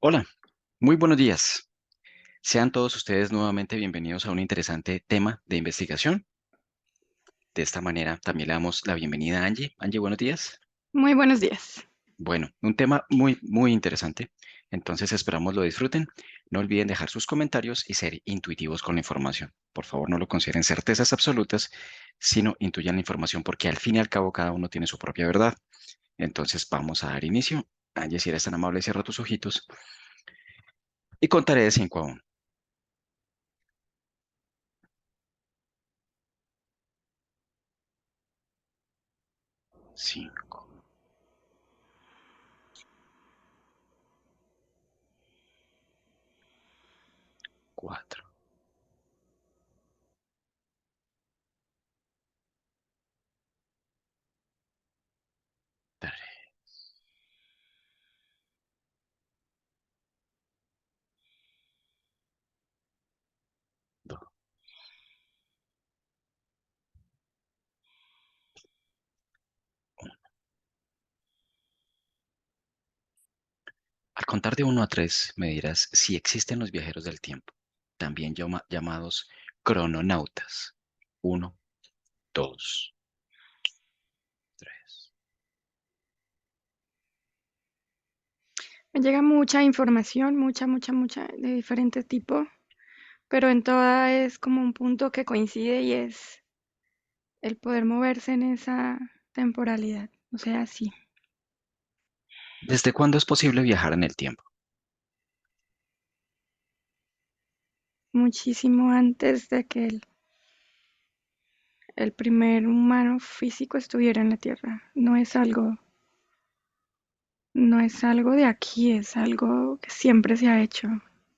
Hola, muy buenos días. Sean todos ustedes nuevamente bienvenidos a un interesante tema de investigación. De esta manera también le damos la bienvenida a Angie. Angie, buenos días. Muy buenos días. Bueno, un tema muy interesante. Entonces esperamos lo disfruten. No olviden dejar sus comentarios y ser intuitivos con la información. Por favor, no lo consideren certezas absolutas, sino intuyan la información porque al fin y al cabo cada uno tiene su propia verdad. Entonces vamos a dar inicio. Angie, si eres tan amable, cierra tus ojitos y contaré de 5 a 1. 5, 4, 3, 2. Al contar de 1 a 3, me dirás si existen los viajeros del tiempo, también llamados crononautas. 1, 2, 3. Me llega mucha información, mucha de diferente tipo, pero en toda es como un punto que coincide y es el poder moverse en esa temporalidad. O sea, sí, ¿Desde cuándo es posible viajar en el tiempo? muchísimo antes de que el primer humano físico estuviera en la Tierra. No es algo de aquí, es algo que siempre se ha hecho.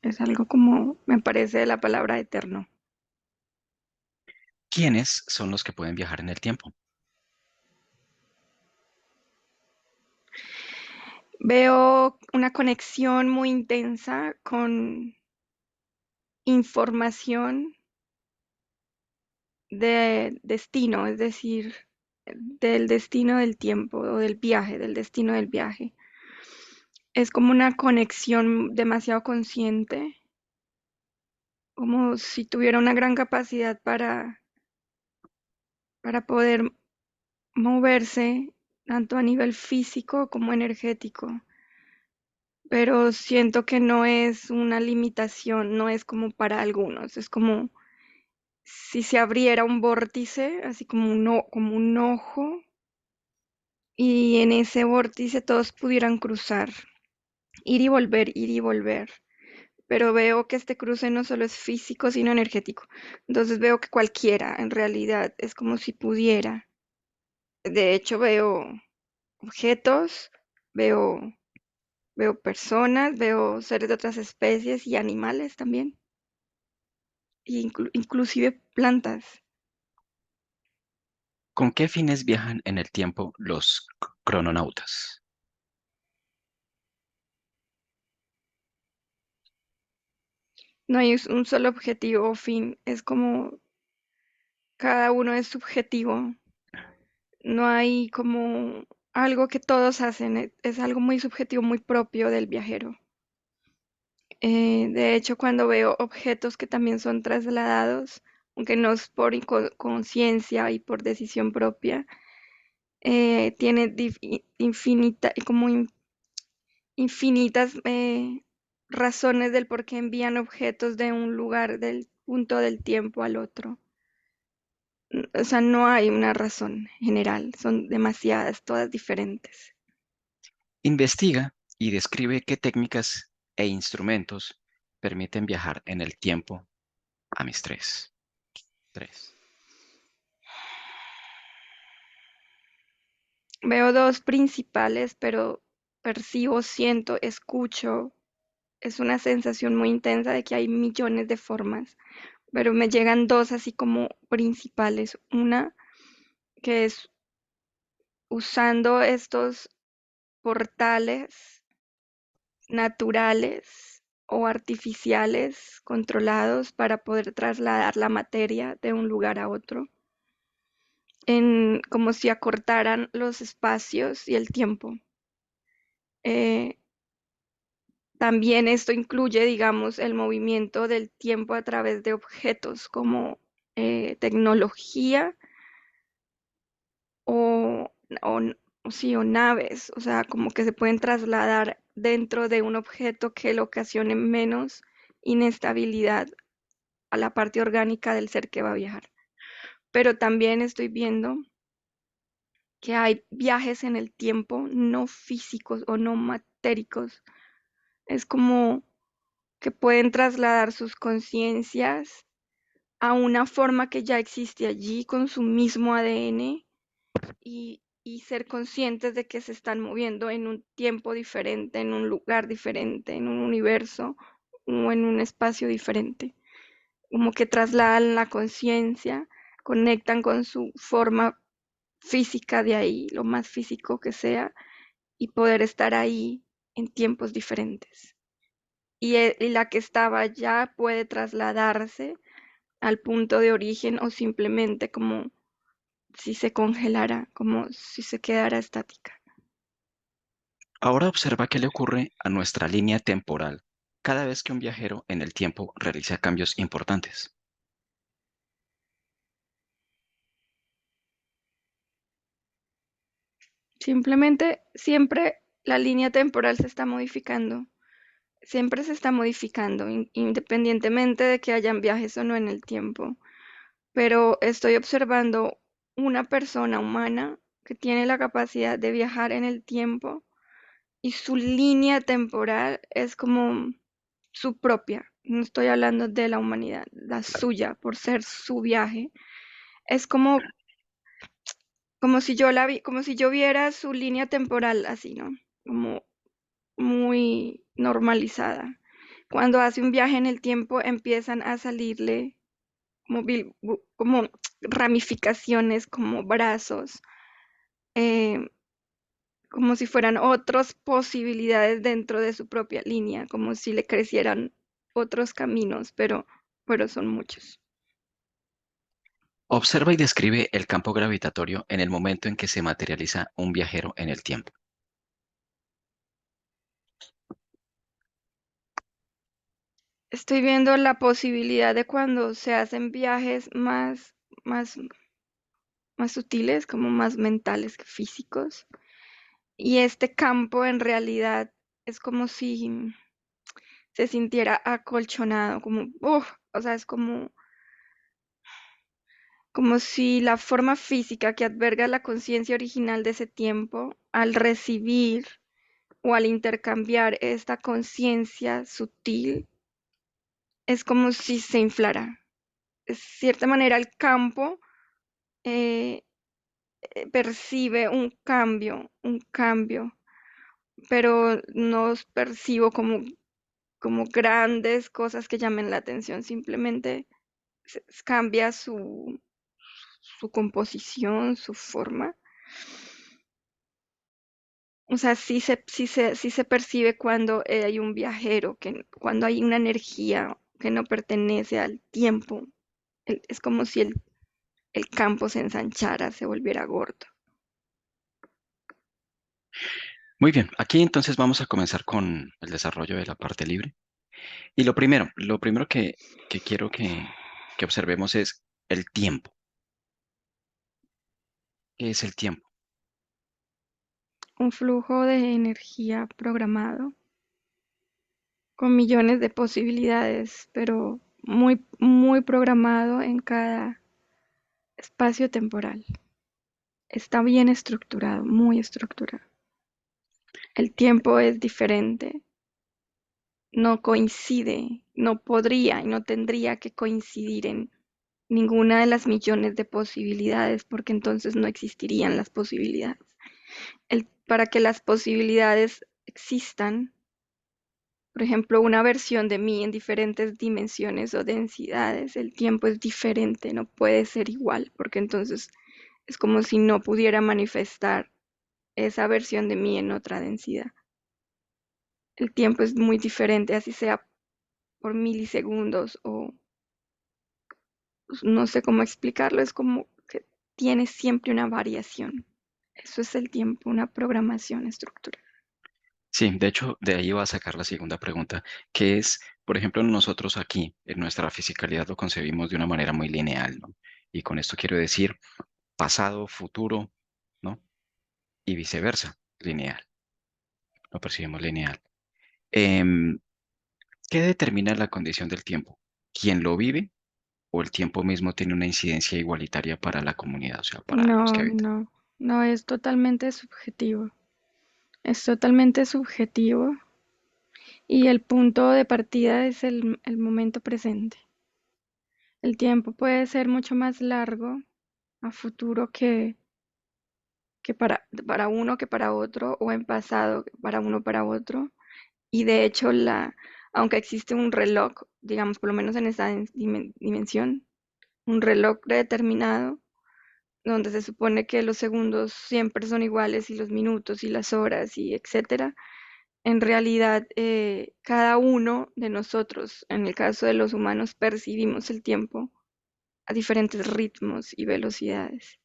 Es algo como, me parece la palabra eterno. ¿Quiénes son los que pueden viajar en el tiempo? Veo una conexión muy intensa con información de destino, es decir, del destino del tiempo o del viaje, del destino del viaje. Es como una conexión demasiado consciente, como si tuviera una gran capacidad para poder moverse tanto a nivel físico como energético. Pero siento que no es una limitación, no es como para algunos, es como si se abriera un vórtice, así como un ojo, y en ese vórtice todos pudieran cruzar, ir y volver. Pero veo que este cruce no solo es físico, sino energético. Entonces veo que cualquiera, en realidad, es como si pudiera. De hecho, veo objetos, veo, veo personas, veo seres de otras especies y animales también, e inclusive plantas. ¿Con qué fines viajan en el tiempo los crononautas? No hay un solo objetivo o fin, es como cada uno es subjetivo. No hay como algo que todos hacen, es algo muy subjetivo, muy propio del viajero. De hecho, cuando veo objetos que también son trasladados, aunque no es por conciencia y por decisión propia, tiene infinitas razones del por qué envían objetos de un lugar del punto del tiempo al otro. O sea, no hay una razón general, son demasiadas, todas diferentes. Investiga y describe qué técnicas e instrumentos permiten viajar en el tiempo a mis 3. 3. Veo dos principales, pero percibo, siento, escucho. Es una sensación muy intensa de que hay millones de formas, pero me llegan dos así como principales. Una que es usando estos portales naturales o artificiales controlados para poder trasladar la materia de un lugar a otro, como si acortaran los espacios y el tiempo. Eh, También esto incluye, digamos, el movimiento del tiempo a través de objetos como tecnología o, sí, o naves, o sea, como que se pueden trasladar dentro de un objeto que le ocasione menos inestabilidad a la parte orgánica del ser que va a viajar. Pero también estoy viendo que hay viajes en el tiempo no físicos o no matéricos. Es como que pueden trasladar sus conciencias a una forma que ya existe allí con su mismo ADN y ser conscientes de que se están moviendo en un tiempo diferente, en un lugar diferente, en un universo o en un espacio diferente. Como que trasladan la conciencia, conectan con su forma física de ahí, lo más físico que sea, y poder estar ahí en tiempos diferentes. Y la que estaba allá puede trasladarse al punto de origen o simplemente como si se congelara, como si se quedara estática. Ahora observa qué le ocurre a nuestra línea temporal cada vez que un viajero en el tiempo realiza cambios importantes. Simplemente siempre la línea temporal se está modificando, siempre se está modificando, independientemente de que hayan viajes o no en el tiempo. Pero estoy observando una persona humana que tiene la capacidad de viajar en el tiempo y su línea temporal es como su propia. No estoy hablando de la humanidad, la suya, por ser su viaje. Es como si yo la vi, como si yo viera su línea temporal así, ¿no? Como muy normalizada. Cuando hace un viaje en el tiempo empiezan a salirle como, como ramificaciones, como brazos, eh, como si fueran otras posibilidades dentro de su propia línea, como si le crecieran otros caminos, pero son muchos. Observa y describe el campo gravitatorio en el momento en que se materializa un viajero en el tiempo. Estoy viendo la posibilidad de cuando se hacen viajes más, más sutiles, como más mentales que físicos. Y este campo en realidad es como si se sintiera acolchonado, como, o sea, es como si la forma física que alberga la conciencia original de ese tiempo, al recibir o al intercambiar esta conciencia sutil, es como si se inflara. De cierta manera, el campo eh, percibe un cambio, pero no percibo como grandes cosas que llamen la atención, simplemente cambia su composición, su forma. O sea, sí se percibe cuando hay un viajero, cuando hay una energía que no pertenece al tiempo. Es como si el campo se ensanchara, se volviera gordo. Muy bien, aquí entonces vamos a comenzar con el desarrollo de la parte libre. Y lo primero que quiero que observemos es el tiempo. ¿Qué es el tiempo? Un flujo de energía programado con millones de posibilidades, pero muy programado en cada espacio temporal. Está bien estructurado, muy estructurado. El tiempo es diferente, no coincide, no podría y no tendría que coincidir en ninguna de las millones de posibilidades, porque entonces no existirían las posibilidades. Para que las posibilidades existan, por ejemplo, una versión de mí en diferentes dimensiones o densidades, el tiempo es diferente, no puede ser igual, porque entonces es como si no pudiera manifestar esa versión de mí en otra densidad. El tiempo es muy diferente, así sea por milisegundos o no sé cómo explicarlo, es como que tiene siempre una variación. Eso es el tiempo, una programación estructural. Sí, de hecho, de ahí va a sacar la segunda pregunta, que es, por ejemplo, nosotros aquí, en nuestra fisicalidad lo concebimos de una manera muy lineal, ¿no? Y con esto quiero decir pasado, futuro, ¿no? Y viceversa, lineal, lo percibimos lineal. Em, ¿Qué determina la condición del tiempo? ¿Quién lo vive o el tiempo mismo tiene una incidencia igualitaria para la comunidad, o sea, para los que No, habitan? no, no es totalmente subjetivo. Es totalmente subjetivo y el punto de partida es el momento presente. El tiempo puede ser mucho más largo a futuro que para uno que para otro, o en pasado que para uno para otro. Y de hecho, aunque existe un reloj, digamos, por lo menos en esta dimensión, un reloj predeterminado, donde se supone que los segundos siempre son iguales y los minutos y las horas y etcétera, en realidad cada uno de nosotros, en el caso de los humanos, percibimos el tiempo a diferentes ritmos y velocidades.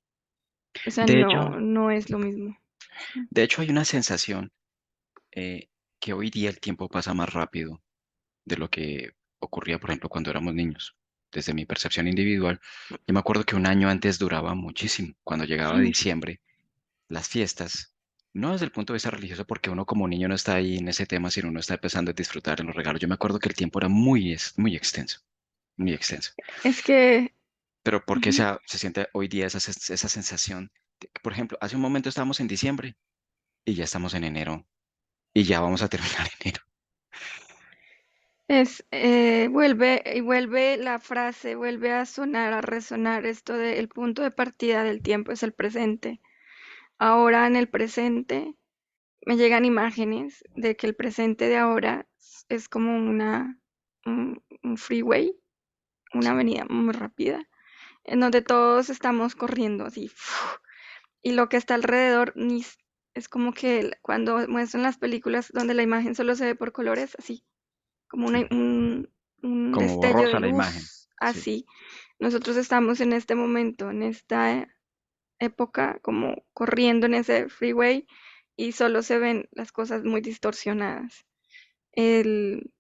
O sea, De hecho, no es lo mismo. de hecho hay una sensación eh, que hoy día el tiempo pasa más rápido de lo que ocurría, por ejemplo, cuando éramos niños. Desde mi percepción individual, yo me acuerdo que un año antes duraba muchísimo. Cuando llegaba Sí, diciembre, las fiestas, no desde el punto de vista religioso, porque uno como niño no está ahí en ese tema, sino uno está empezando a disfrutar en los regalos. Yo me acuerdo que el tiempo era muy extenso, muy extenso. es que Pero ¿por qué ujú, se siente hoy día esa sensación? Por ejemplo, hace un momento estábamos en diciembre y ya estamos en enero y ya vamos a terminar enero. vuelve y vuelve la frase, vuelve a sonar, a resonar esto de el punto de partida del tiempo es el presente. Ahora en el presente me llegan imágenes de que el presente de ahora es como un freeway, una Sí, avenida muy rápida, en donde todos estamos corriendo así, y lo que está alrededor es como que cuando muestran las películas donde la imagen solo se ve por colores, así, como sí. un Como destello de borrosa la imagen. luz, Sí. así. Nosotros estamos en este momento, en esta época, como corriendo en ese freeway y solo se ven las cosas muy distorsionadas. El,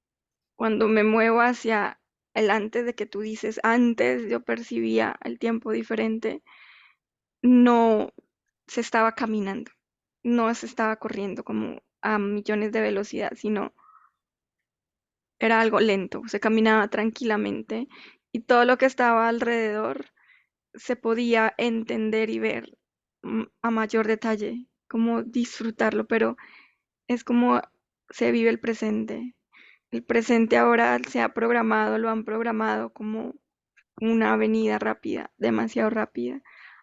Cuando me muevo hacia el antes de que tú dices, antes yo percibía el tiempo diferente, no se estaba caminando, no se estaba corriendo como a millones de velocidad, sino era algo lento, se caminaba tranquilamente y todo lo que estaba alrededor se podía entender y ver a mayor detalle, como disfrutarlo, pero es como se vive el presente. El presente ahora se ha programado, lo han programado como una avenida rápida, demasiado rápida.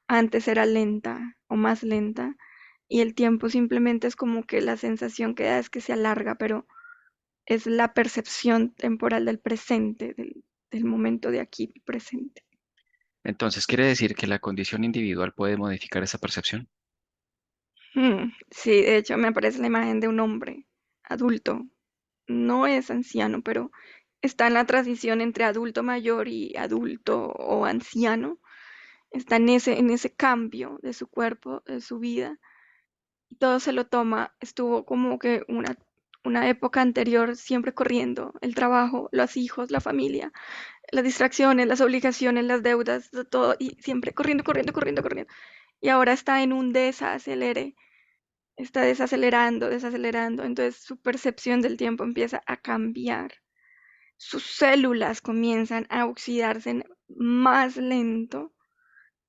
Antes era lenta o más lenta y el tiempo simplemente es como que la sensación que da es que se alarga, pero es la percepción temporal del presente, del momento de aquí presente. Entonces, ¿quiere decir que la condición individual puede modificar esa percepción? Sí, de hecho me aparece la imagen de un hombre adulto. No es anciano, pero está en la transición entre adulto mayor y adulto o anciano. Está en ese cambio de su cuerpo, de su vida. Y todo se lo toma. Estuvo como que una época anterior siempre corriendo, el trabajo, los hijos, la familia, las distracciones, las obligaciones, las deudas, todo, y siempre corriendo, corriendo, corriendo, corriendo. Y ahora está en un desacelere, está desacelerando, desacelerando. Entonces su percepción del tiempo empieza a cambiar. Sus células comienzan a oxidarse más lento.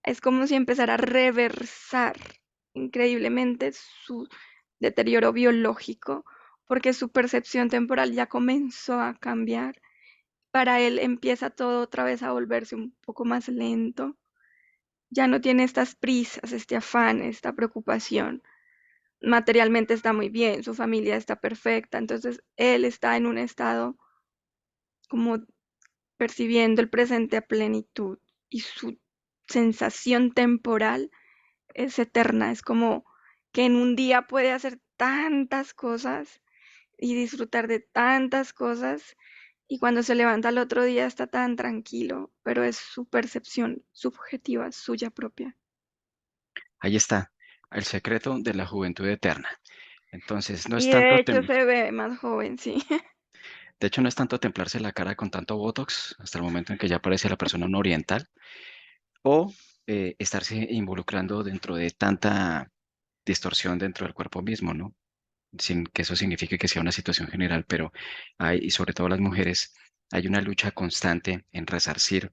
Es como si empezara a reversar increíblemente su deterioro biológico, porque su percepción temporal ya comenzó a cambiar. Para él empieza todo otra vez a volverse un poco más lento. Ya no tiene estas prisas, este afán, esta preocupación. Materialmente está muy bien, su familia está perfecta, entonces él está en un estado como percibiendo el presente a plenitud y su sensación temporal es eterna, es como que en un día puede hacer tantas cosas y disfrutar de tantas cosas y cuando se levanta al otro día está tan tranquilo, pero es su percepción subjetiva, suya propia. Ahí está, el secreto de la juventud eterna. Entonces, no es Y tanto, de hecho se ve más joven, sí. de hecho, no es tanto templarse la cara con tanto Botox hasta el momento en que ya parece la persona un oriental o estarse involucrando dentro de tanta distorsión dentro del cuerpo mismo, ¿no? Sin que eso signifique que sea una situación general, pero hay, y sobre todo las mujeres, hay una lucha constante en resarcir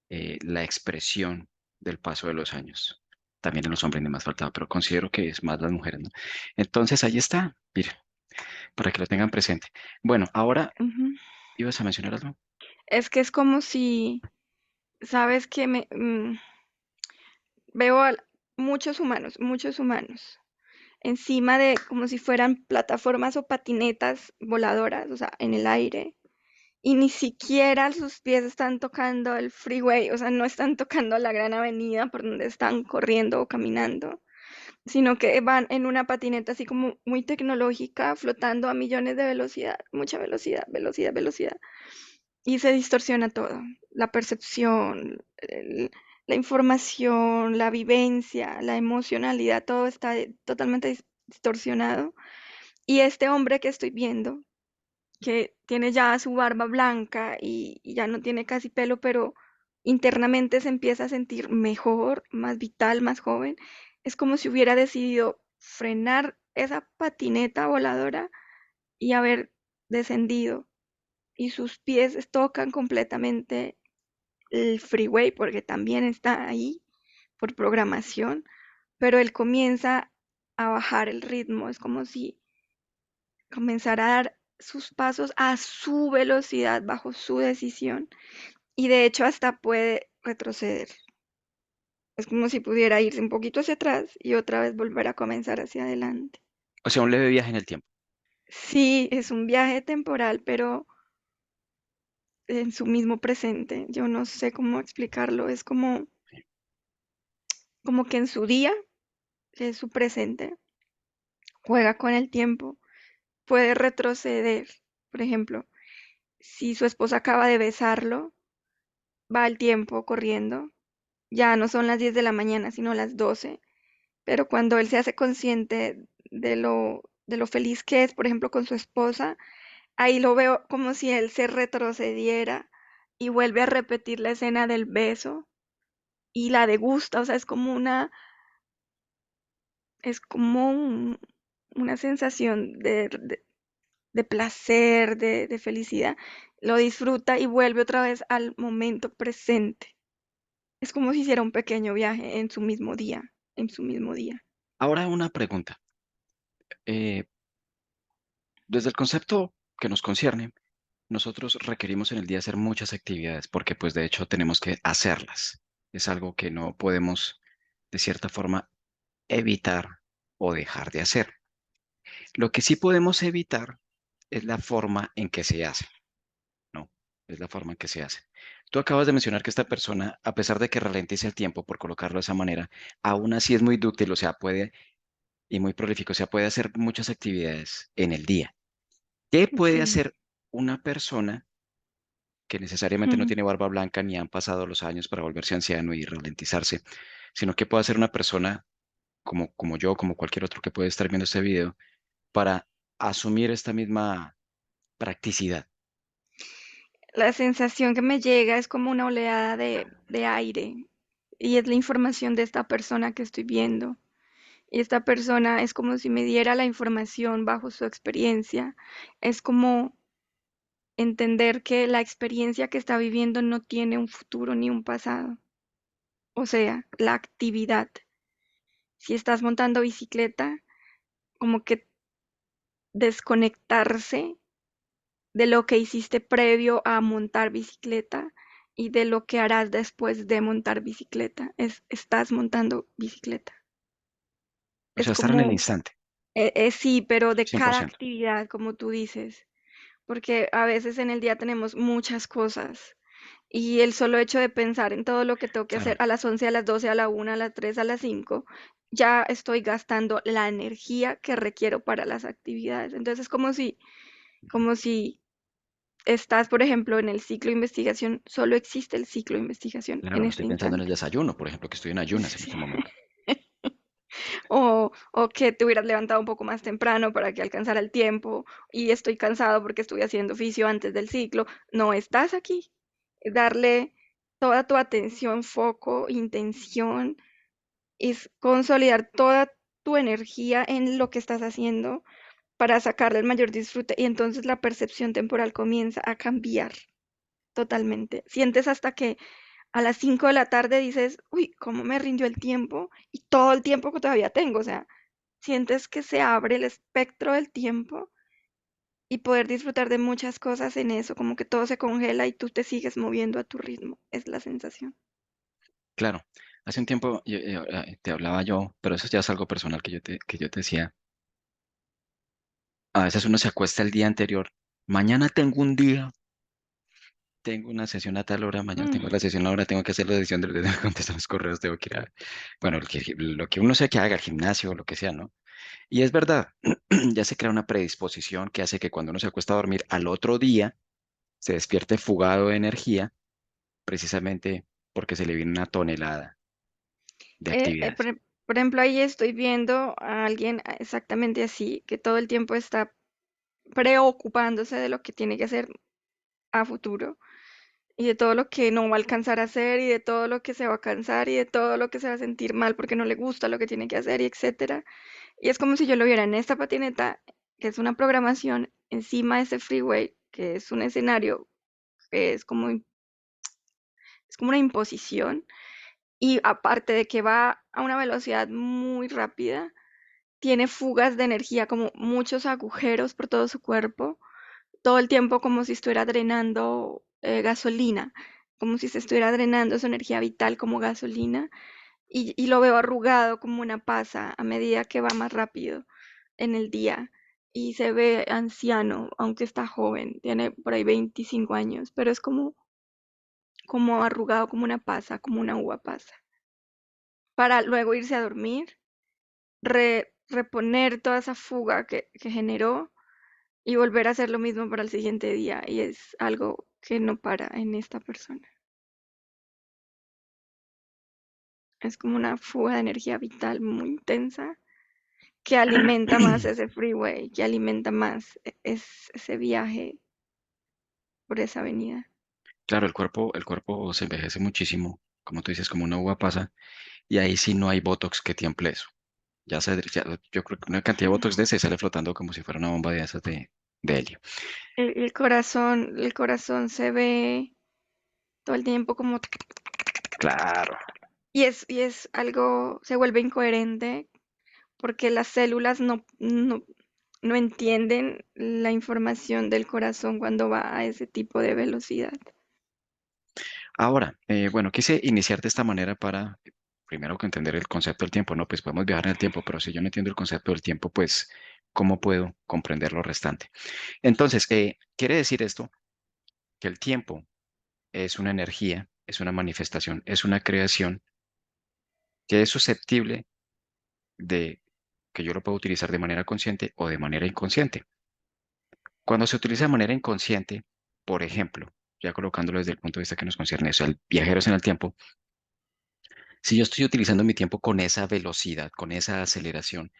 la expresión del paso de los años. También en los hombres ni más faltaba, pero considero que es más las mujeres, ¿no? Entonces ahí está, mira, para que lo tengan presente. Bueno, ahora Ujú. ibas a mencionar algo. Es que es como si, sabes que veo a muchos humanos, encima de como si fueran plataformas o patinetas voladoras, o sea, en el aire, y ni siquiera sus pies están tocando el freeway, o sea, no están tocando la gran avenida por donde están corriendo o caminando, sino que van en una patineta así como muy tecnológica, flotando a millones de velocidad, mucha velocidad, velocidad, velocidad, y se distorsiona todo, la percepción, la información, la vivencia, la emocionalidad, todo está totalmente distorsionado. Y este hombre que estoy viendo, que tiene ya su barba blanca y ya no tiene casi pelo, pero internamente se empieza a sentir mejor, más vital, más joven. Es como si hubiera decidido frenar esa patineta voladora y haber descendido. Y sus pies tocan completamente el freeway porque también está ahí por programación, pero él comienza a bajar el ritmo. Es como si comenzara a dar sus pasos a su velocidad, bajo su decisión, y de hecho hasta puede retroceder. Es como si pudiera irse un poquito hacia atrás y otra vez volver a comenzar hacia adelante. O sea, un leve viaje en el tiempo. Sí, es un viaje temporal, pero en su mismo presente. Yo no sé cómo explicarlo. Es como que en su día, que es su presente, juega con el tiempo, puede retroceder. Por ejemplo, si su esposa acaba de besarlo, va el tiempo corriendo. Ya no son las 10 de la mañana, sino las 12. Pero cuando él se hace consciente de lo feliz que es, por ejemplo, con su esposa, ahí lo veo como si él se retrocediera y vuelve a repetir la escena del beso y la degusta, o sea, una sensación de placer, de felicidad. Lo disfruta y vuelve otra vez al momento presente. Es como si hiciera un pequeño viaje en su mismo día, en su mismo día. Ahora una pregunta. Eh, Desde el concepto que nos concierne, nosotros requerimos en el día hacer muchas actividades porque pues de hecho tenemos que hacerlas. Es algo que no podemos de cierta forma evitar o dejar de hacer. Lo que sí podemos evitar es la forma en que se hace, ¿no? Es la forma en que se hace. Tú acabas de mencionar que esta persona, a pesar de que ralentice el tiempo, por colocarlo de esa manera, aún así es muy dúctil, o sea, puede, y muy prolífico, o sea, puede hacer muchas actividades en el día. ¿Qué puede Sí. hacer una persona que necesariamente no tiene barba blanca ni han pasado los años para volverse anciano y ralentizarse, sino que puede hacer una persona como yo, como cualquier otro que puede estar viendo este video, para asumir esta misma practicidad? La sensación que me llega es como una oleada de aire y es la información de esta persona que estoy viendo. Y esta persona es como si me diera la información bajo su experiencia. Es como entender que la experiencia que está viviendo no tiene un futuro ni un pasado. O sea, la actividad. Si estás montando bicicleta, como que desconectarse de lo que hiciste previo a montar bicicleta y de lo que harás después de montar bicicleta. Estás montando bicicleta. O Es sea, estar en el como, instante, sí, pero de cada 100%. actividad, como tú dices, porque a veces en el día tenemos muchas cosas y el solo hecho de pensar en todo lo que tengo que hacer Claro. a las 11, a las 12, a la 1, a las 3, a las 5, ya estoy gastando la energía que requiero para las actividades. Entonces es como si estás, por ejemplo, en el ciclo de investigación, solo existe el ciclo de investigación en Claro, este estoy pensando en el instante. desayuno, por ejemplo, que estoy en ayunas en Sí. este momento. o que te hubieras levantado un poco más temprano para que alcanzara el tiempo y estoy cansado porque estuve haciendo oficio antes del ciclo. No, estás aquí. Darle toda tu atención, foco, intención, es consolidar toda tu energía en lo que estás haciendo para sacarle el mayor disfrute y entonces la percepción temporal comienza a cambiar totalmente. Sientes hasta que a las 5 de la tarde dices, uy, ¿cómo me rindió el tiempo? Y todo el tiempo que todavía tengo, o sea, sientes que se abre el espectro del tiempo y poder disfrutar de muchas cosas en eso, como que todo se congela y tú te sigues moviendo a tu ritmo, es la sensación. Claro, hace un tiempo te hablaba yo, pero eso ya es algo personal que yo te decía. A veces uno se acuesta el día anterior. Mañana tengo un día, tengo una sesión a tal hora, mañana Mm, tengo la sesión ahora, tengo que hacer la sesión de contestar los correos, tengo que ir a, bueno, lo que uno sea que haga, el gimnasio o lo que sea, ¿no? Y es verdad, ya se crea una predisposición que hace que cuando uno se acuesta a dormir al otro día, se despierte fugado de energía, precisamente porque se le viene una tonelada de actividades. por ejemplo, ahí estoy viendo a alguien exactamente así, que todo el tiempo está preocupándose de lo que tiene que hacer a futuro y de todo lo que no va a alcanzar a hacer y de todo lo que se va a cansar y de todo lo que se va a sentir mal porque no le gusta lo que tiene que hacer y etcétera. Y es como si yo lo viera en esta patineta, que es una programación encima de ese freeway, que es un escenario, que es como una imposición. Y aparte de que va a una velocidad muy rápida, tiene fugas de energía, como muchos agujeros por todo su cuerpo, todo el tiempo como si estuviera drenando gasolina, como si se estuviera drenando su energía vital como gasolina, y lo veo arrugado como una pasa a medida que va más rápido en el día. Y se ve anciano, aunque está joven, tiene por ahí 25 años, pero es como arrugado como una pasa, como una uva pasa. Para luego irse a dormir, reponer toda esa fuga que generó y volver a hacer lo mismo para el siguiente día. Y es algo que no para en esta persona. Es como una fuga de energía vital muy intensa que alimenta más ese freeway, que alimenta más ese viaje por esa avenida. Claro, el cuerpo se envejece muchísimo, como tú dices, como una uva pasa, y ahí sí no hay Botox que tiemple eso. Yo creo que una cantidad de Botox de ese sale flotando como si fuera una bomba de esas de helio. El corazón se ve todo el tiempo como... Claro, y es algo, se vuelve incoherente porque las células no entienden la información del corazón cuando va a ese tipo de velocidad. ahora, bueno, quise iniciar de esta manera para, primero que entender el concepto del tiempo, ¿no? Pues podemos viajar en el tiempo, pero si yo no entiendo el concepto del tiempo, pues, ¿cómo puedo comprender lo restante? Entonces, quiere decir esto que el tiempo es una energía, es una manifestación, es una creación que es susceptible de que yo lo puedo utilizar de manera consciente o de manera inconsciente. Cuando se utiliza de manera inconsciente, por ejemplo, ya colocándolo desde el punto de vista que nos concierne eso, el viajeros en el tiempo, si yo estoy utilizando mi tiempo con esa velocidad, con esa aceleración,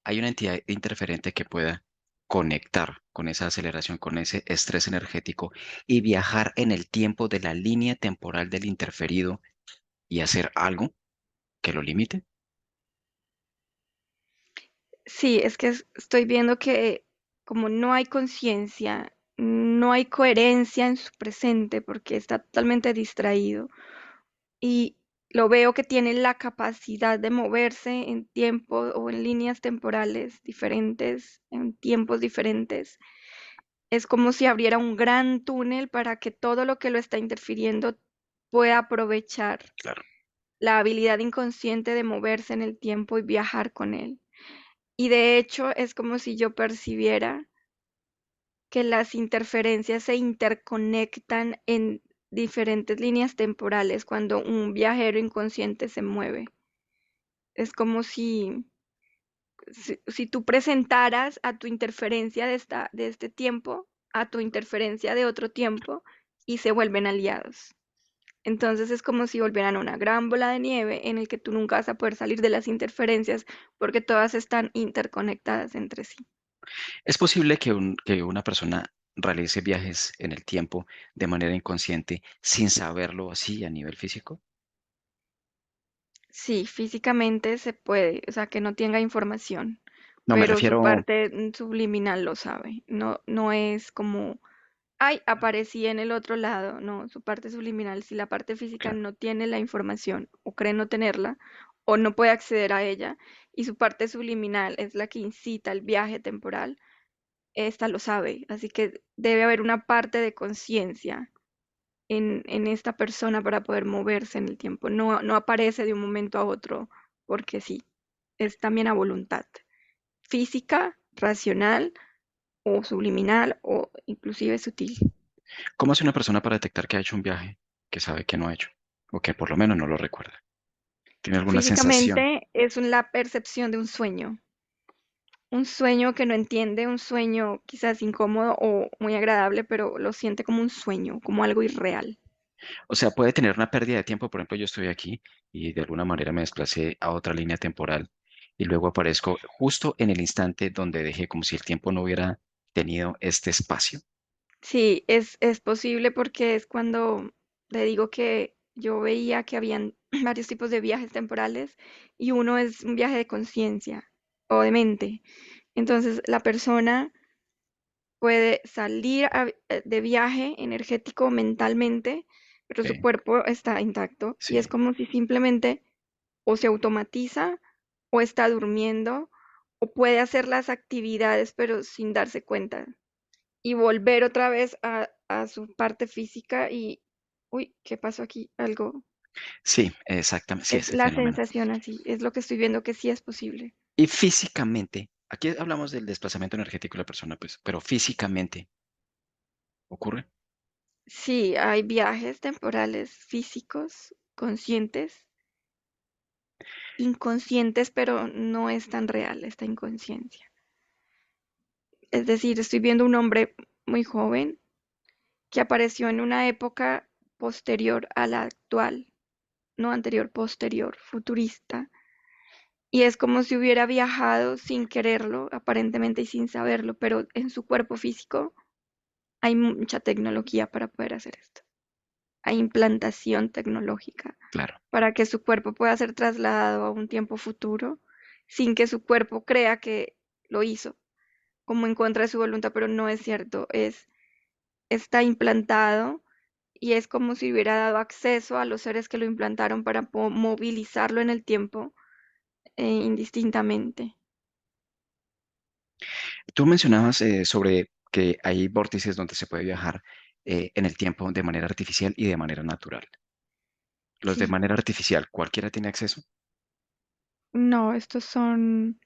hay una entidad interferente que pueda conectar con esa aceleración, con ese estrés energético y viajar en el tiempo de la línea temporal del interferido y hacer algo que lo limite. Sí, es que estoy viendo que como no hay conciencia, no hay coherencia en su presente porque está totalmente distraído y lo veo que tiene la capacidad de moverse en tiempo o en líneas temporales diferentes, en tiempos diferentes. Es como si abriera un gran túnel para que todo lo que lo está interfiriendo pueda aprovechar Claro. la habilidad inconsciente de moverse en el tiempo y viajar con él. Y de hecho es como si yo percibiera que las interferencias se interconectan en diferentes líneas temporales cuando un viajero inconsciente se mueve. Es como si tú presentaras a tu interferencia de este tiempo, a tu interferencia de otro tiempo y se vuelven aliados. Entonces es como si volvieran una gran bola de nieve en el que tú nunca vas a poder salir de las interferencias porque todas están interconectadas entre sí. ¿Es posible que una persona realice viajes en el tiempo de manera inconsciente sin saberlo así a nivel físico? Sí, físicamente se puede, o sea, que no tenga información, No, me pero su refiero, parte subliminal lo sabe. No, no es como, ay, aparecí en el otro lado. No, su parte subliminal, si la parte física claro, no tiene la información o cree no tenerla o no puede acceder a ella, y su parte subliminal es la que incita el viaje temporal, esta lo sabe. Así que debe haber una parte de conciencia en esta persona para poder moverse en el tiempo. No, no aparece de un momento a otro porque sí, es también a voluntad física, racional o subliminal o inclusive sutil. ¿cómo hace una persona para detectar que ha hecho un viaje que sabe que no ha hecho? O que por lo menos no lo recuerda. ¿Tiene alguna sensación? Físicamente es la percepción de un sueño que no entiende, un sueño quizás incómodo o muy agradable, pero lo siente como un sueño, como algo irreal. O sea, puede tener una pérdida de tiempo. Por ejemplo, yo estoy aquí y de alguna manera me desplacé a otra línea temporal y luego aparezco justo en el instante donde dejé, como si el tiempo no hubiera tenido este espacio. Sí, es posible porque es cuando te digo que yo veía que habían varios tipos de viajes temporales y uno es un viaje de conciencia o de mente. Entonces, la persona puede salir de viaje energético mentalmente, pero su Ok, cuerpo está intacto y es sí. como si simplemente o se automatiza o está durmiendo o puede hacer las actividades pero sin darse cuenta y volver otra vez a su parte física y, uy, ¿qué pasó aquí? Algo, Sí, exactamente, sí, es ese la fenómeno. sensación así, es lo que estoy viendo que sí es posible. Y físicamente, aquí hablamos del desplazamiento energético de la persona, pues, pero físicamente ocurre. Sí, hay viajes temporales físicos, conscientes, inconscientes, pero no es tan real esta inconsciencia. Es decir, estoy viendo un hombre muy joven que apareció en una época posterior a la actual, no anterior, posterior, futurista. Y es como si hubiera viajado sin quererlo, aparentemente y sin saberlo, pero en su cuerpo físico hay mucha tecnología para poder hacer esto. Hay implantación tecnológica Claro. para que su cuerpo pueda ser trasladado a un tiempo futuro sin que su cuerpo crea que lo hizo, como en contra de su voluntad, pero no es cierto, está implantado y es como si hubiera dado acceso a los seres que lo implantaron para movilizarlo en el tiempo indistintamente. Tú mencionabas sobre que hay vórtices donde se puede viajar en el tiempo de manera artificial y de manera natural. Los de Sí, manera artificial, ¿cualquiera tiene acceso? no, estos son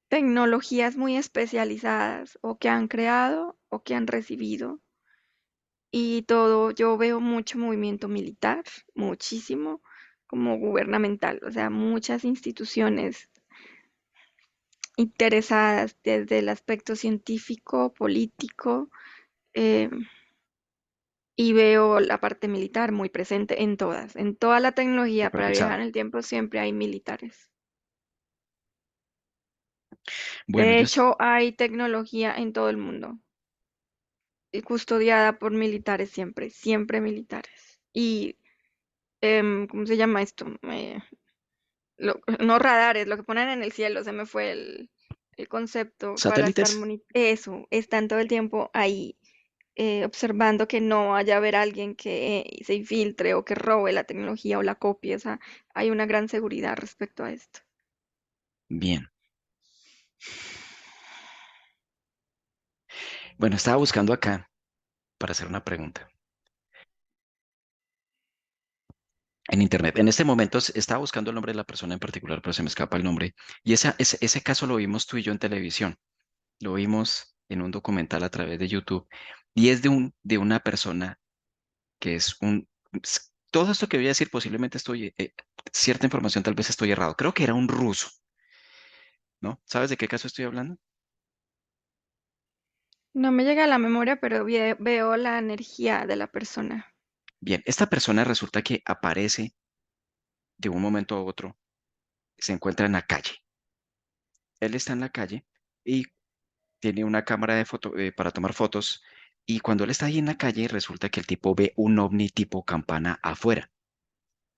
tecnologías muy especializadas o que han creado o que han recibido y todo, yo veo mucho movimiento militar, muchísimo, como gubernamental, o sea, muchas instituciones interesadas desde el aspecto científico, político, eh, y veo la parte militar muy presente en todas. En toda la tecnología para viajar Supervisado. en el tiempo siempre hay militares. Bueno, De hecho, hay tecnología en todo el mundo, y custodiada por militares siempre, siempre militares. Y, ¿cómo se llama esto? No radares, lo que ponen en el cielo, se me fue el concepto para estar satélites. eso, están todo el tiempo ahí observando que no vaya a haber alguien que se infiltre o que robe la tecnología o la copie. O sea, hay una gran seguridad respecto a esto. Bien. Bueno, estaba buscando acá para hacer una pregunta en internet. En este momento estaba buscando el nombre de la persona en particular, pero se me escapa el nombre. Y ese caso lo vimos tú y yo en televisión. Lo vimos en un documental a través de YouTube. Y es de una persona que es todo esto que voy a decir posiblemente cierta información tal vez estoy errado. Creo que era un ruso, ¿no? ¿Sabes de qué caso estoy hablando? No me llega a la memoria, pero veo la energía de la persona. Bien, esta persona resulta que aparece de un momento a otro, se encuentra en la calle. Él está en la calle y tiene una cámara de foto, para tomar fotos y cuando él está ahí en la calle resulta que el tipo ve un ovni tipo campana afuera.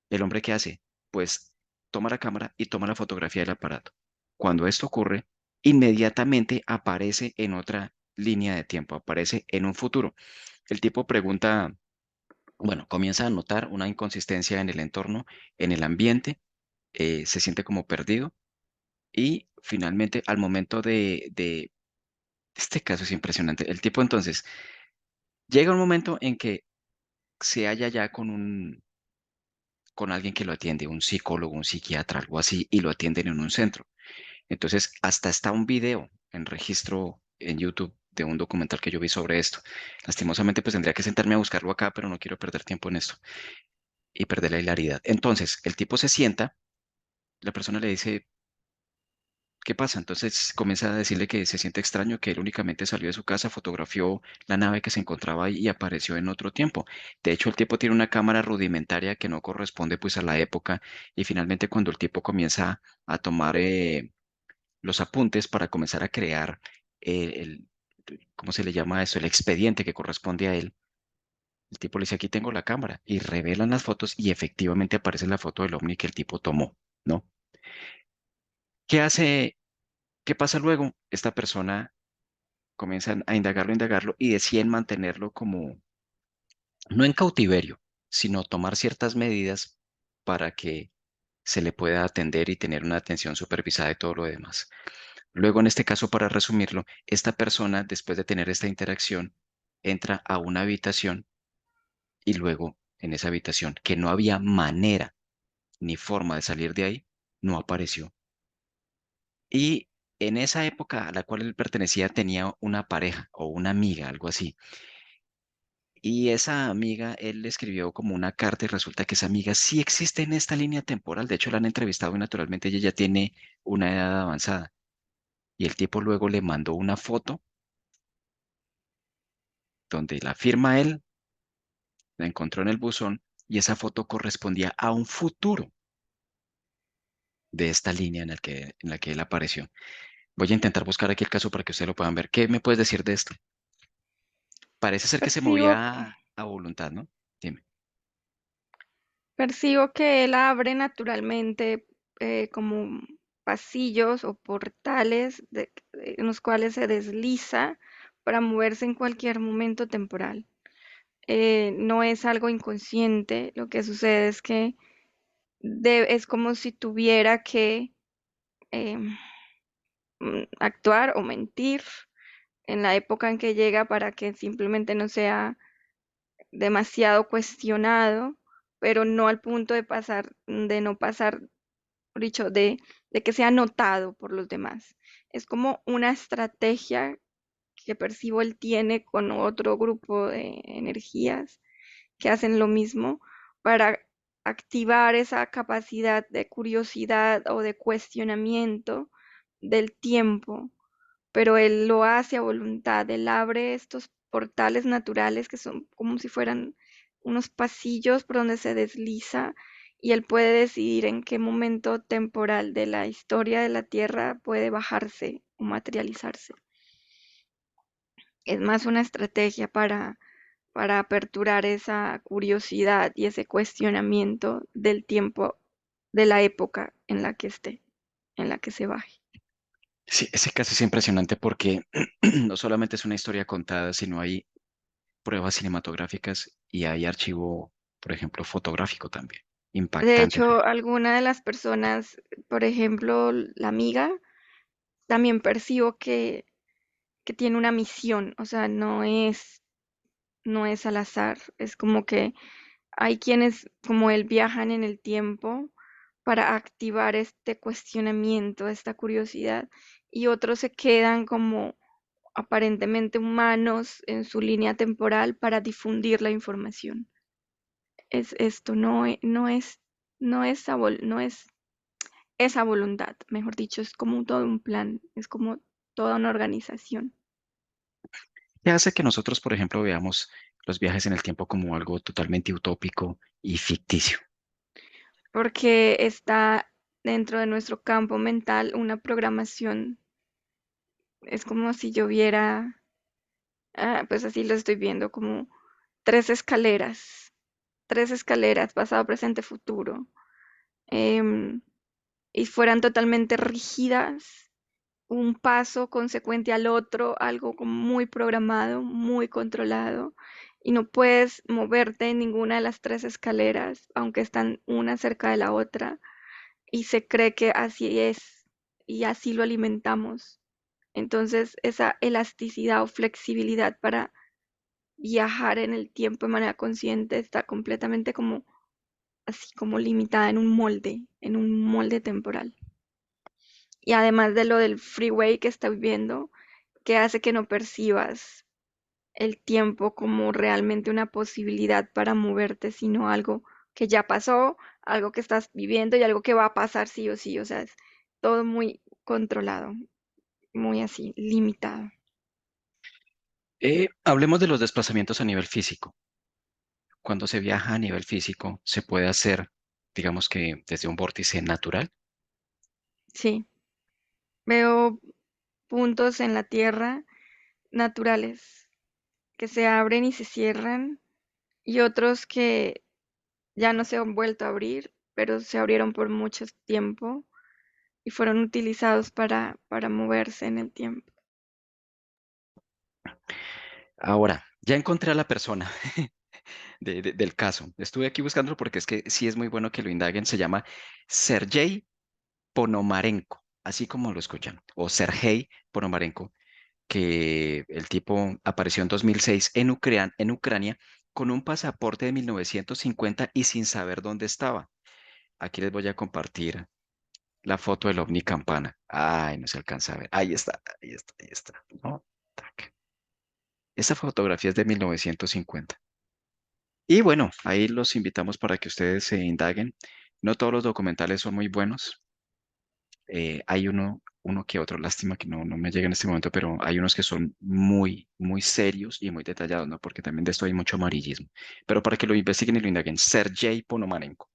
¿El hombre qué hace? Pues toma la cámara y toma la fotografía del aparato. Cuando esto ocurre, inmediatamente aparece en otra línea de tiempo, aparece en un futuro. El tipo pregunta, bueno, comienza a notar una inconsistencia en el entorno, en el ambiente, se siente como perdido y finalmente al momento este caso es impresionante. El tipo entonces llega un momento en que se halla ya con alguien que lo atiende, un psicólogo, un psiquiatra, algo así, y lo atienden en un centro. Entonces, hasta está un video en registro en YouTube de un documental que yo vi sobre esto. Lastimosamente, pues tendría que sentarme a buscarlo acá, pero no quiero perder tiempo en esto y perder la hilaridad. Entonces, el tipo se sienta, la persona le dice, ¿qué pasa? Entonces comienza a decirle que se siente extraño, que él únicamente salió de su casa, fotografió la nave que se encontraba ahí y apareció en otro tiempo. De hecho, el tipo tiene una cámara rudimentaria que no corresponde pues a la época y finalmente cuando el tipo comienza a tomar los apuntes para comenzar a crear ¿cómo se le llama eso? El expediente que corresponde a él. El tipo le dice, aquí tengo la cámara y revelan las fotos y efectivamente aparece la foto del ovni que el tipo tomó, ¿no? ¿Qué hace? ¿Qué pasa luego? Esta persona comienzan a indagarlo y deciden mantenerlo como, no en cautiverio, sino tomar ciertas medidas para que se le pueda atender y tener una atención supervisada y todo lo demás. Luego, en este caso, para resumirlo, esta persona, después de tener esta interacción, entra a una habitación y luego en esa habitación, que no había manera ni forma de salir de ahí, no apareció. Y en esa época a la cual él pertenecía tenía una pareja o una amiga, algo así. Y esa amiga, él le escribió como una carta y resulta que esa amiga sí existe en esta línea temporal. De hecho, la han entrevistado y naturalmente ella ya tiene una edad avanzada. Y el tipo luego le mandó una foto donde la firma él, la encontró en el buzón y esa foto correspondía a un futuro de esta línea en la que él apareció. Voy a intentar buscar aquí el caso para que ustedes lo puedan ver. ¿Qué me puedes decir de esto? Parece ser que se Percibo, movía a voluntad, ¿no? Dime. percibo que él abre naturalmente como pasillos o portales en los cuales se desliza para moverse en cualquier momento temporal. No es algo inconsciente, lo que sucede es que es como si tuviera que em, actuar o mentir en la época en que llega para que simplemente no sea demasiado cuestionado, pero no al punto de pasar, de no pasar, por dicho, de que sea notado por los demás. Es como una estrategia que percibo él tiene con otro grupo de energías que hacen lo mismo para activar esa capacidad de curiosidad o de cuestionamiento del tiempo, pero él lo hace a voluntad, él abre estos portales naturales que son como si fueran unos pasillos por donde se desliza y él puede decidir en qué momento temporal de la historia de la Tierra puede bajarse o materializarse. Es más una estrategia para aperturar esa curiosidad y ese cuestionamiento del tiempo, de la época en la que esté, en la que se baje. Sí, ese caso es impresionante porque no solamente es una historia contada, sino hay pruebas cinematográficas y hay archivo, por ejemplo, fotográfico también. De Impactante. hecho, alguna de las personas, por ejemplo, la amiga, también percibo que tiene una misión, o sea, no es al azar, es como que hay quienes, como él, viajan en el tiempo para activar este cuestionamiento, esta curiosidad, y otros se quedan como aparentemente humanos en su línea temporal para difundir la información. Es esto, no es, no es esa voluntad, mejor dicho, es como todo un plan, es como toda una organización. ¿Qué hace que nosotros, por ejemplo, veamos los viajes en el tiempo como algo totalmente utópico y ficticio? porque está dentro de nuestro campo mental una programación. Es como si yo viera, pues así lo estoy viendo, como tres escaleras, tres escaleras, pasado, presente, futuro, em, y fueran totalmente rígidas, un paso consecuente al otro, algo como muy programado, muy controlado, y no puedes moverte en ninguna de las tres escaleras, aunque están una cerca de la otra, y se cree que así es, y así lo alimentamos. Entonces, esa elasticidad o flexibilidad para viajar en el tiempo de manera consciente está completamente como así como limitada en un molde temporal. Y además de lo del freeway que está viviendo, que hace que no percibas el tiempo como realmente una posibilidad para moverte, sino algo que ya pasó, algo que estás viviendo y algo que va a pasar sí o sí. O sea, es todo muy controlado, muy así, limitado. Hablemos de los desplazamientos a nivel físico. Cuando se viaja a nivel físico, se puede hacer, digamos que desde un vórtice natural. Sí, veo puntos en la Tierra naturales que se abren y se cierran y otros que ya no se han vuelto a abrir, pero se abrieron por mucho tiempo y fueron utilizados para moverse en el tiempo. Ahora, ya encontré a la persona del caso. Estuve aquí buscándolo porque es que sí es muy bueno que lo indaguen. Se llama Sergei Ponomarenko, así como lo escuchan, o Sergei Ponomarenko, que el tipo apareció en 2006 en Ucrania con un pasaporte de 1950 y sin saber dónde estaba. Aquí les voy a compartir la foto del ovni campana. Ay, no se alcanza a ver. Ahí está, ahí está, ahí está. ¿No? Tac. Esta fotografía es de 1950. Y bueno, ahí los invitamos para que ustedes se indaguen. No todos los documentales son muy buenos. Hay uno que otro, lástima que no me llega en este momento, pero hay unos que son muy, muy serios y muy detallados, ¿no? Porque también de esto hay mucho amarillismo. Pero para que lo investiguen y lo indaguen, Sergei Ponomarenko,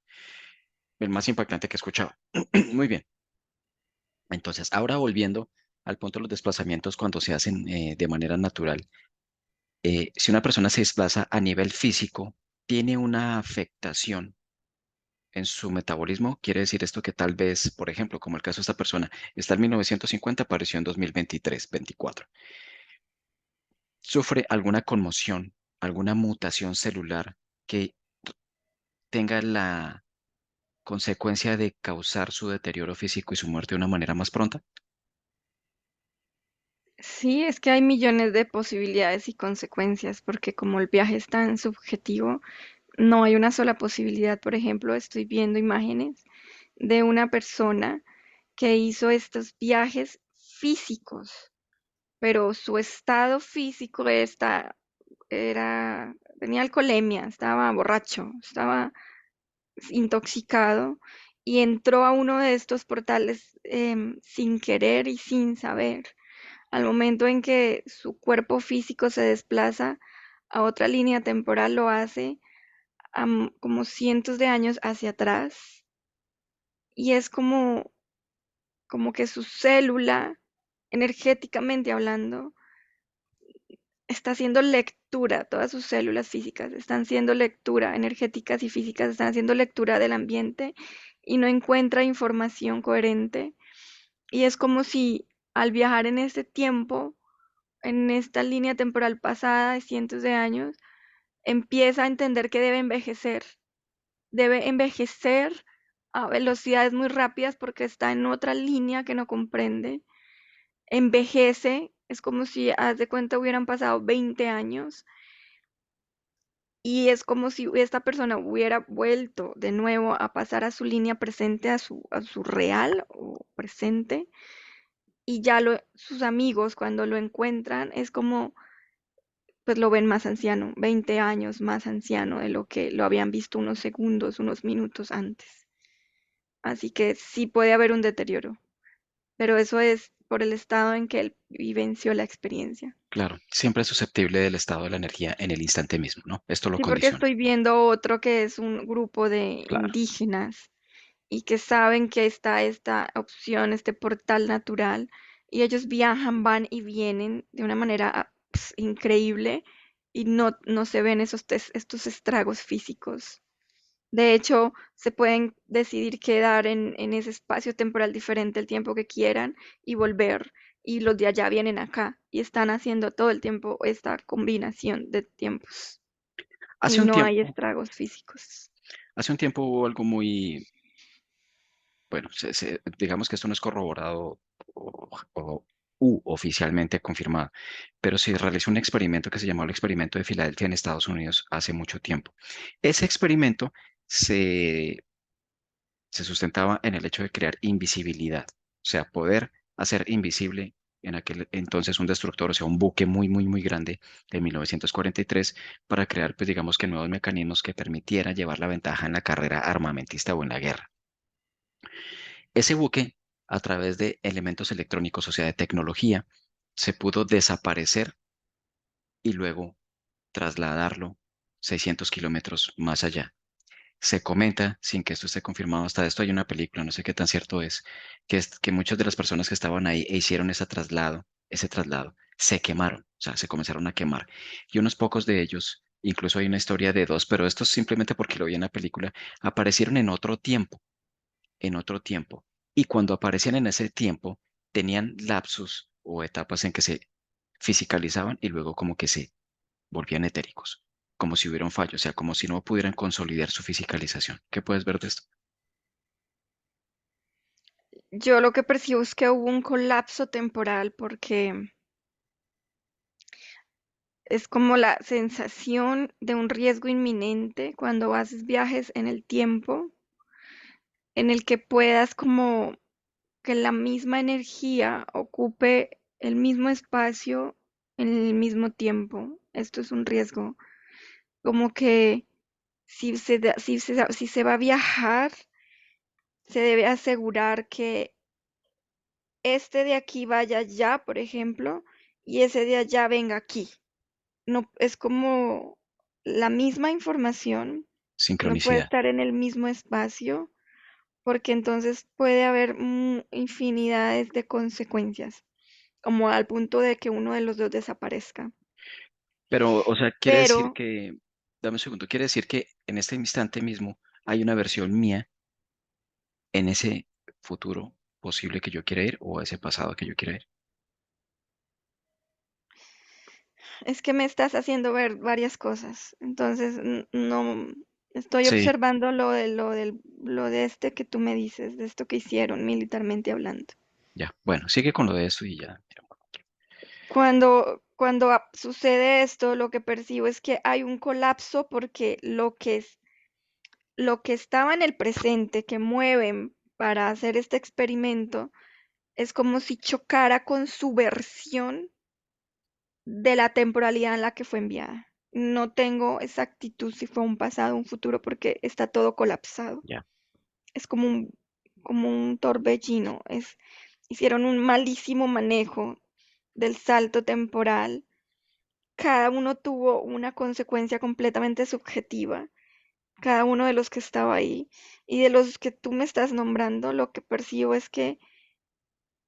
el más impactante que he escuchado. Muy bien. Entonces, ahora volviendo al punto de los desplazamientos cuando se hacen de manera natural. Si una persona se desplaza a nivel físico, tiene una afectación en su metabolismo. Quiere decir esto que tal vez, por ejemplo, como el caso de esta persona, está en 1950, apareció en 2023, 24. Sufre alguna conmoción, alguna mutación celular que tenga la consecuencia de causar su deterioro físico y su muerte de una manera más pronta. Sí, es que hay millones de posibilidades y consecuencias, porque como el viaje es tan subjetivo, no hay una sola posibilidad. Por ejemplo, estoy viendo imágenes de una persona que hizo estos viajes físicos, pero su estado físico tenía alcoholemia, estaba borracho, estaba intoxicado y entró a uno de estos portales sin querer y sin saber. Al momento en que su cuerpo físico se desplaza a otra línea temporal, lo hace como cientos de años hacia atrás y es como que su célula, energéticamente hablando, está haciendo lectura, todas sus células físicas están haciendo lectura, energéticas y físicas están haciendo lectura del ambiente y no encuentra información coherente. Y es como si al viajar en este tiempo, en esta línea temporal pasada de cientos de años, empieza a entender que debe envejecer a velocidades muy rápidas porque está en otra línea que no comprende. Envejece, es como si, haz de cuenta, hubieran pasado 20 años y es como si esta persona hubiera vuelto de nuevo a pasar a su línea presente, a su real o presente, y ya sus amigos cuando lo encuentran es como, pues lo ven más anciano, 20 años más anciano de lo que lo habían visto unos segundos, unos minutos antes. Así que sí puede haber un deterioro, pero eso es por el estado en que él vivenció la experiencia. Claro, siempre es susceptible del estado de la energía en el instante mismo, ¿no? Esto lo Sí, porque condiciona. estoy viendo otro que es un grupo de Claro. indígenas y que saben que está esta opción, este portal natural, y ellos viajan, van y vienen de una manera increíble y no se ven estos estragos físicos. De hecho, se pueden decidir quedar en ese espacio temporal diferente el tiempo que quieran y volver, y los de allá vienen acá y están haciendo todo el tiempo esta combinación de tiempos y Hace un no hay tiempo, estragos físicos. hace un tiempo hubo algo muy, bueno, digamos que esto no es corroborado u oficialmente confirmado, pero se realizó un experimento que se llamó el experimento de Filadelfia en Estados Unidos hace mucho tiempo. Ese experimento se, se sustentaba en el hecho de crear invisibilidad, o sea, poder hacer invisible en aquel entonces un destructor, o sea, un buque muy, muy, muy grande de 1943 para crear, pues digamos que nuevos mecanismos que permitieran llevar la ventaja en la carrera armamentista o en la guerra. Ese buque, a través de elementos electrónicos, o sea, de tecnología, se pudo desaparecer y luego trasladarlo 600 kilómetros más allá. Se comenta, sin que esto esté confirmado, hasta esto hay una película, no sé qué tan cierto es que muchas de las personas que estaban ahí e hicieron ese traslado, se quemaron, o sea, se comenzaron a quemar. Y unos pocos de ellos, incluso hay una historia de dos, pero esto es simplemente porque lo vi en la película, aparecieron en otro tiempo. Y cuando aparecían en ese tiempo, tenían lapsus o etapas en que se fisicalizaban y luego como que se volvían etéricos, como si hubiera un fallo, o sea, como si no pudieran consolidar su fisicalización. ¿Qué puedes ver de esto? Yo lo que percibo es que hubo un colapso temporal porque es como la sensación de un riesgo inminente cuando haces viajes en el tiempo, en el que puedas como que la misma energía ocupe el mismo espacio en el mismo tiempo. Esto es un riesgo. Como que si se va a viajar, se debe asegurar que este de aquí vaya allá, por ejemplo, y ese de allá venga aquí. No, es como la misma información, no puede Sincronicidad. estar en el mismo espacio, porque entonces puede haber infinidades de consecuencias, como al punto de que uno de los dos desaparezca. Pero, o sea, quiere decir Pero que, dame un segundo, quiere decir que en este instante mismo hay una versión mía en ese futuro posible que yo quiera ir o ese pasado que yo quiera ir. es que me estás haciendo ver varias cosas, entonces no estoy Sí, observando lo de este que tú me dices, de esto que hicieron militarmente hablando. ya. Bueno, sigue con lo de esto y ya. Cuando sucede esto, lo que percibo es que hay un colapso porque lo que estaba en el presente, que mueven para hacer este experimento, es como si chocara con su versión de la temporalidad en la que fue enviada. No tengo exactitud si fue un pasado o un futuro porque está todo colapsado. Ya. Es como un torbellino. Hicieron un malísimo manejo del salto temporal. Cada uno tuvo una consecuencia completamente subjetiva, cada uno de los que estaba ahí. Y de los que tú me estás nombrando, lo que percibo es que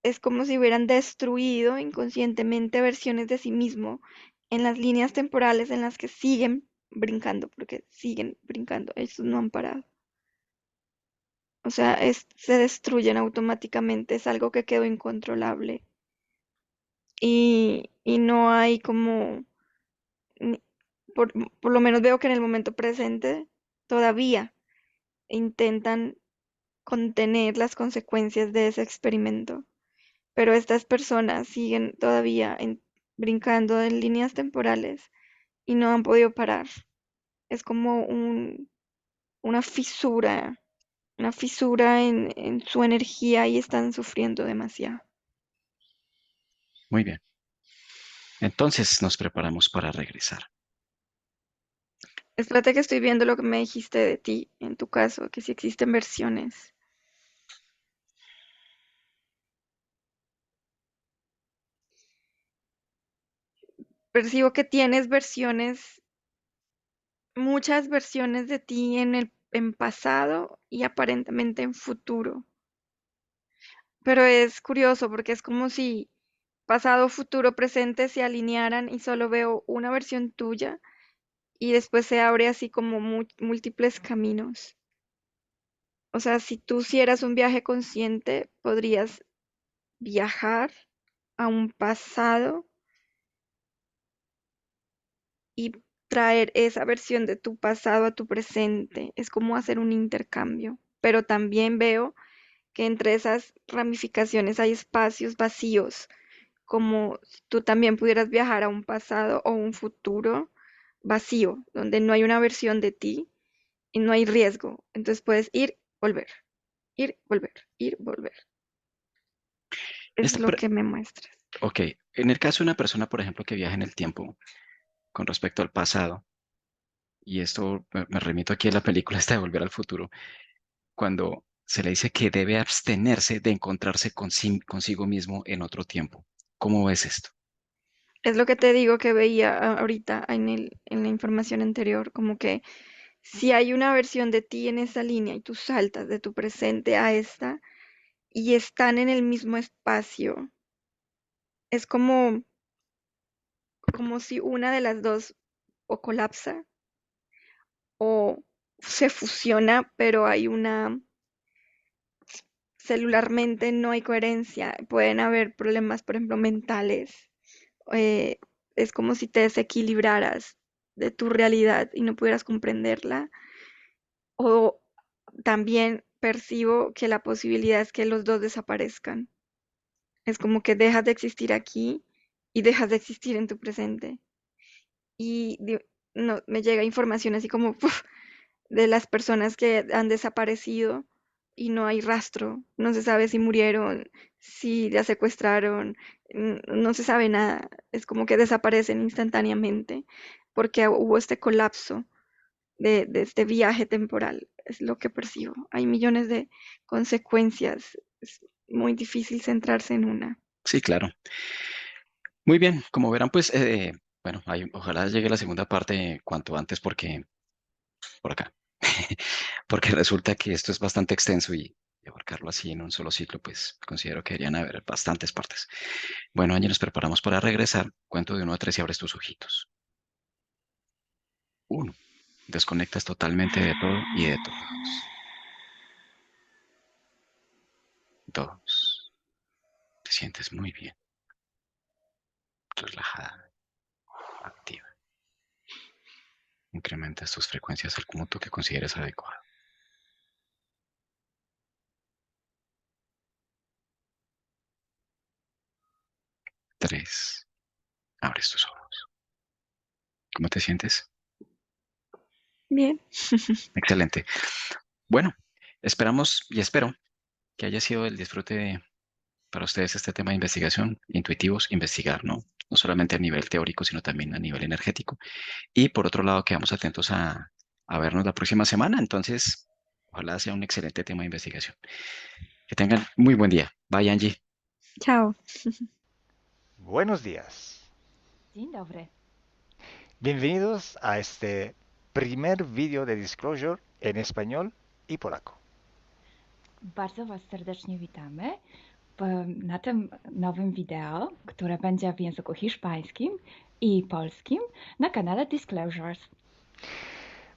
es como si hubieran destruido inconscientemente versiones de sí mismo en las líneas temporales en las que siguen brincando, porque siguen brincando, ellos no han parado. O sea, se destruyen automáticamente, es algo que quedó incontrolable y no hay como ni- por lo menos veo que en el momento presente todavía intentan contener las consecuencias de ese experimento, pero estas personas siguen todavía brincando en líneas temporales y no han podido parar. Es como una fisura, una fisura en su energía y están sufriendo demasiado. Muy bien. Entonces nos preparamos para regresar. Espérate que estoy viendo lo que me dijiste de ti, en tu caso, que si existen versiones. Percibo que tienes versiones, muchas versiones de ti en pasado y aparentemente en futuro. Pero es curioso porque es como si pasado, futuro, presente se alinearan y solo veo una versión tuya y después se abre así como múltiples caminos. O sea, si tú hicieras un viaje consciente, podrías viajar a un pasado y traer esa versión de tu pasado a tu presente. Es como hacer un intercambio. Pero también veo que entre esas ramificaciones hay espacios vacíos, como si tú también pudieras viajar a un pasado o un futuro vacío, donde no hay una versión de ti y no hay riesgo. Entonces puedes ir, volver, ir, volver, ir, volver. Es Esta lo pre- que me muestras. ok, en el caso de una persona, por ejemplo, que viaja en el tiempo con respecto al pasado, y esto me remito aquí a la película esta de Volver al Futuro, cuando se le dice que debe abstenerse de encontrarse consigo mismo en otro tiempo. ¿Cómo ves esto? Es lo que te digo que veía ahorita en la información anterior, como que si hay una versión de ti en esa línea y tú saltas de tu presente a esta y están en el mismo espacio, es como si una de las dos o colapsa o se fusiona, pero hay una, celularmente no hay coherencia, pueden haber problemas, por ejemplo, mentales. eh, es como si te desequilibraras de tu realidad y no pudieras comprenderla. O también percibo que la posibilidad es que los dos desaparezcan. Es como que dejas de existir aquí y dejas de existir en tu presente. Y no, me llega información así como ¡puf! De las personas que han desaparecido y no hay rastro, no se sabe si murieron, si la secuestraron, no se sabe nada, es como que desaparecen instantáneamente porque hubo este colapso de este viaje temporal, es lo que percibo. Hay millones de consecuencias, es muy difícil centrarse en una. Sí, claro. Muy bien, como verán, pues, bueno, ojalá llegue la segunda parte cuanto antes porque, por acá, porque resulta que esto es bastante extenso y abarcarlo así en un solo ciclo, pues considero que deberían haber bastantes partes. Bueno, Angie, nos preparamos para regresar. Cuento de 1 a 3 y abres tus ojitos. 1. Desconectas totalmente de todo y de todos. 2. Te sientes muy bien, relajada, activa. Incrementas tus frecuencias al punto que consideres adecuado. 3. Abres tus ojos. ¿Cómo te sientes? Bien, Excelente. Bueno, esperamos y espero que haya sido el disfrute para ustedes este tema de investigación, intuitivos, investigar, ¿no? No solamente a nivel teórico, sino también a nivel energético. Y por otro lado, quedamos atentos a vernos la próxima semana. Entonces, ojalá sea un excelente tema de investigación. Que tengan muy buen día. Bye, Angie. chao. Buenos días. Dzień dobry. Bienvenidos a este primer vídeo de Disclosure en español y polaco. Bardzo Was serdecznie witamy na tym nowym wideo, które będzie w języku hiszpańskim i polskim na kanale Disclosures.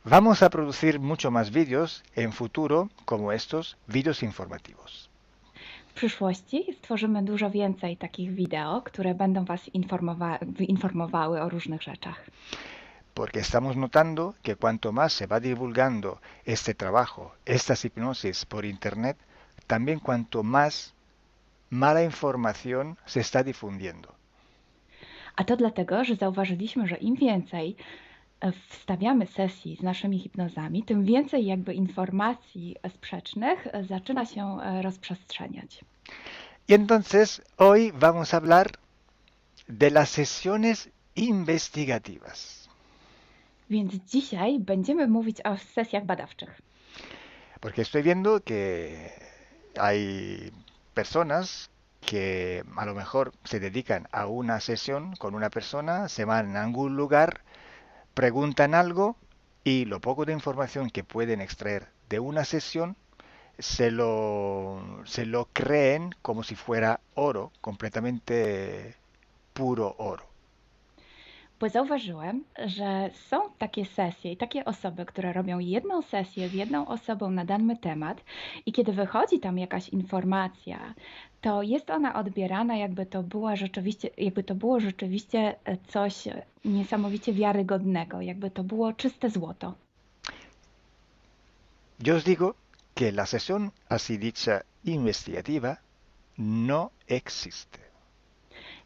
Vamos a producir mucho más vídeos en futuro como estos vídeos informativos. W przyszłości stworzymy dużo więcej takich wideo, które będą Was informowały o różnych rzeczach. Porque estamos notando que cuanto más se va divulgando este trabajo, estas hipnosis por internet, también cuanto más mala información se está difundiendo. A to dlatego, że zauważyliśmy, że im więcej wstawiamy sesji z naszymi hipnozami, tym więcej jakby informacji sprzecznych zaczyna się rozprzestrzeniać. Y entonces hoy vamos a hablar de las sesiones investigativas. Więc dzisiaj będziemy mówić o sesjach badawczych. Porque estoy viendo que hay personas que a lo mejor se dedican a una sesión con una persona, se van a algún lugar, preguntan algo y lo poco de información que pueden extraer de una sesión se lo creen como si fuera oro, completamente puro oro. Bo zauważyłem, że są takie sesje i takie osoby, które robią jedną sesję z jedną osobą na dany temat i kiedy wychodzi tam jakaś informacja, to jest ona odbierana, jakby to było rzeczywiście coś niesamowicie wiarygodnego, jakby to było czyste złoto. Yo os digo que la sesión así dicha investigativa no existe.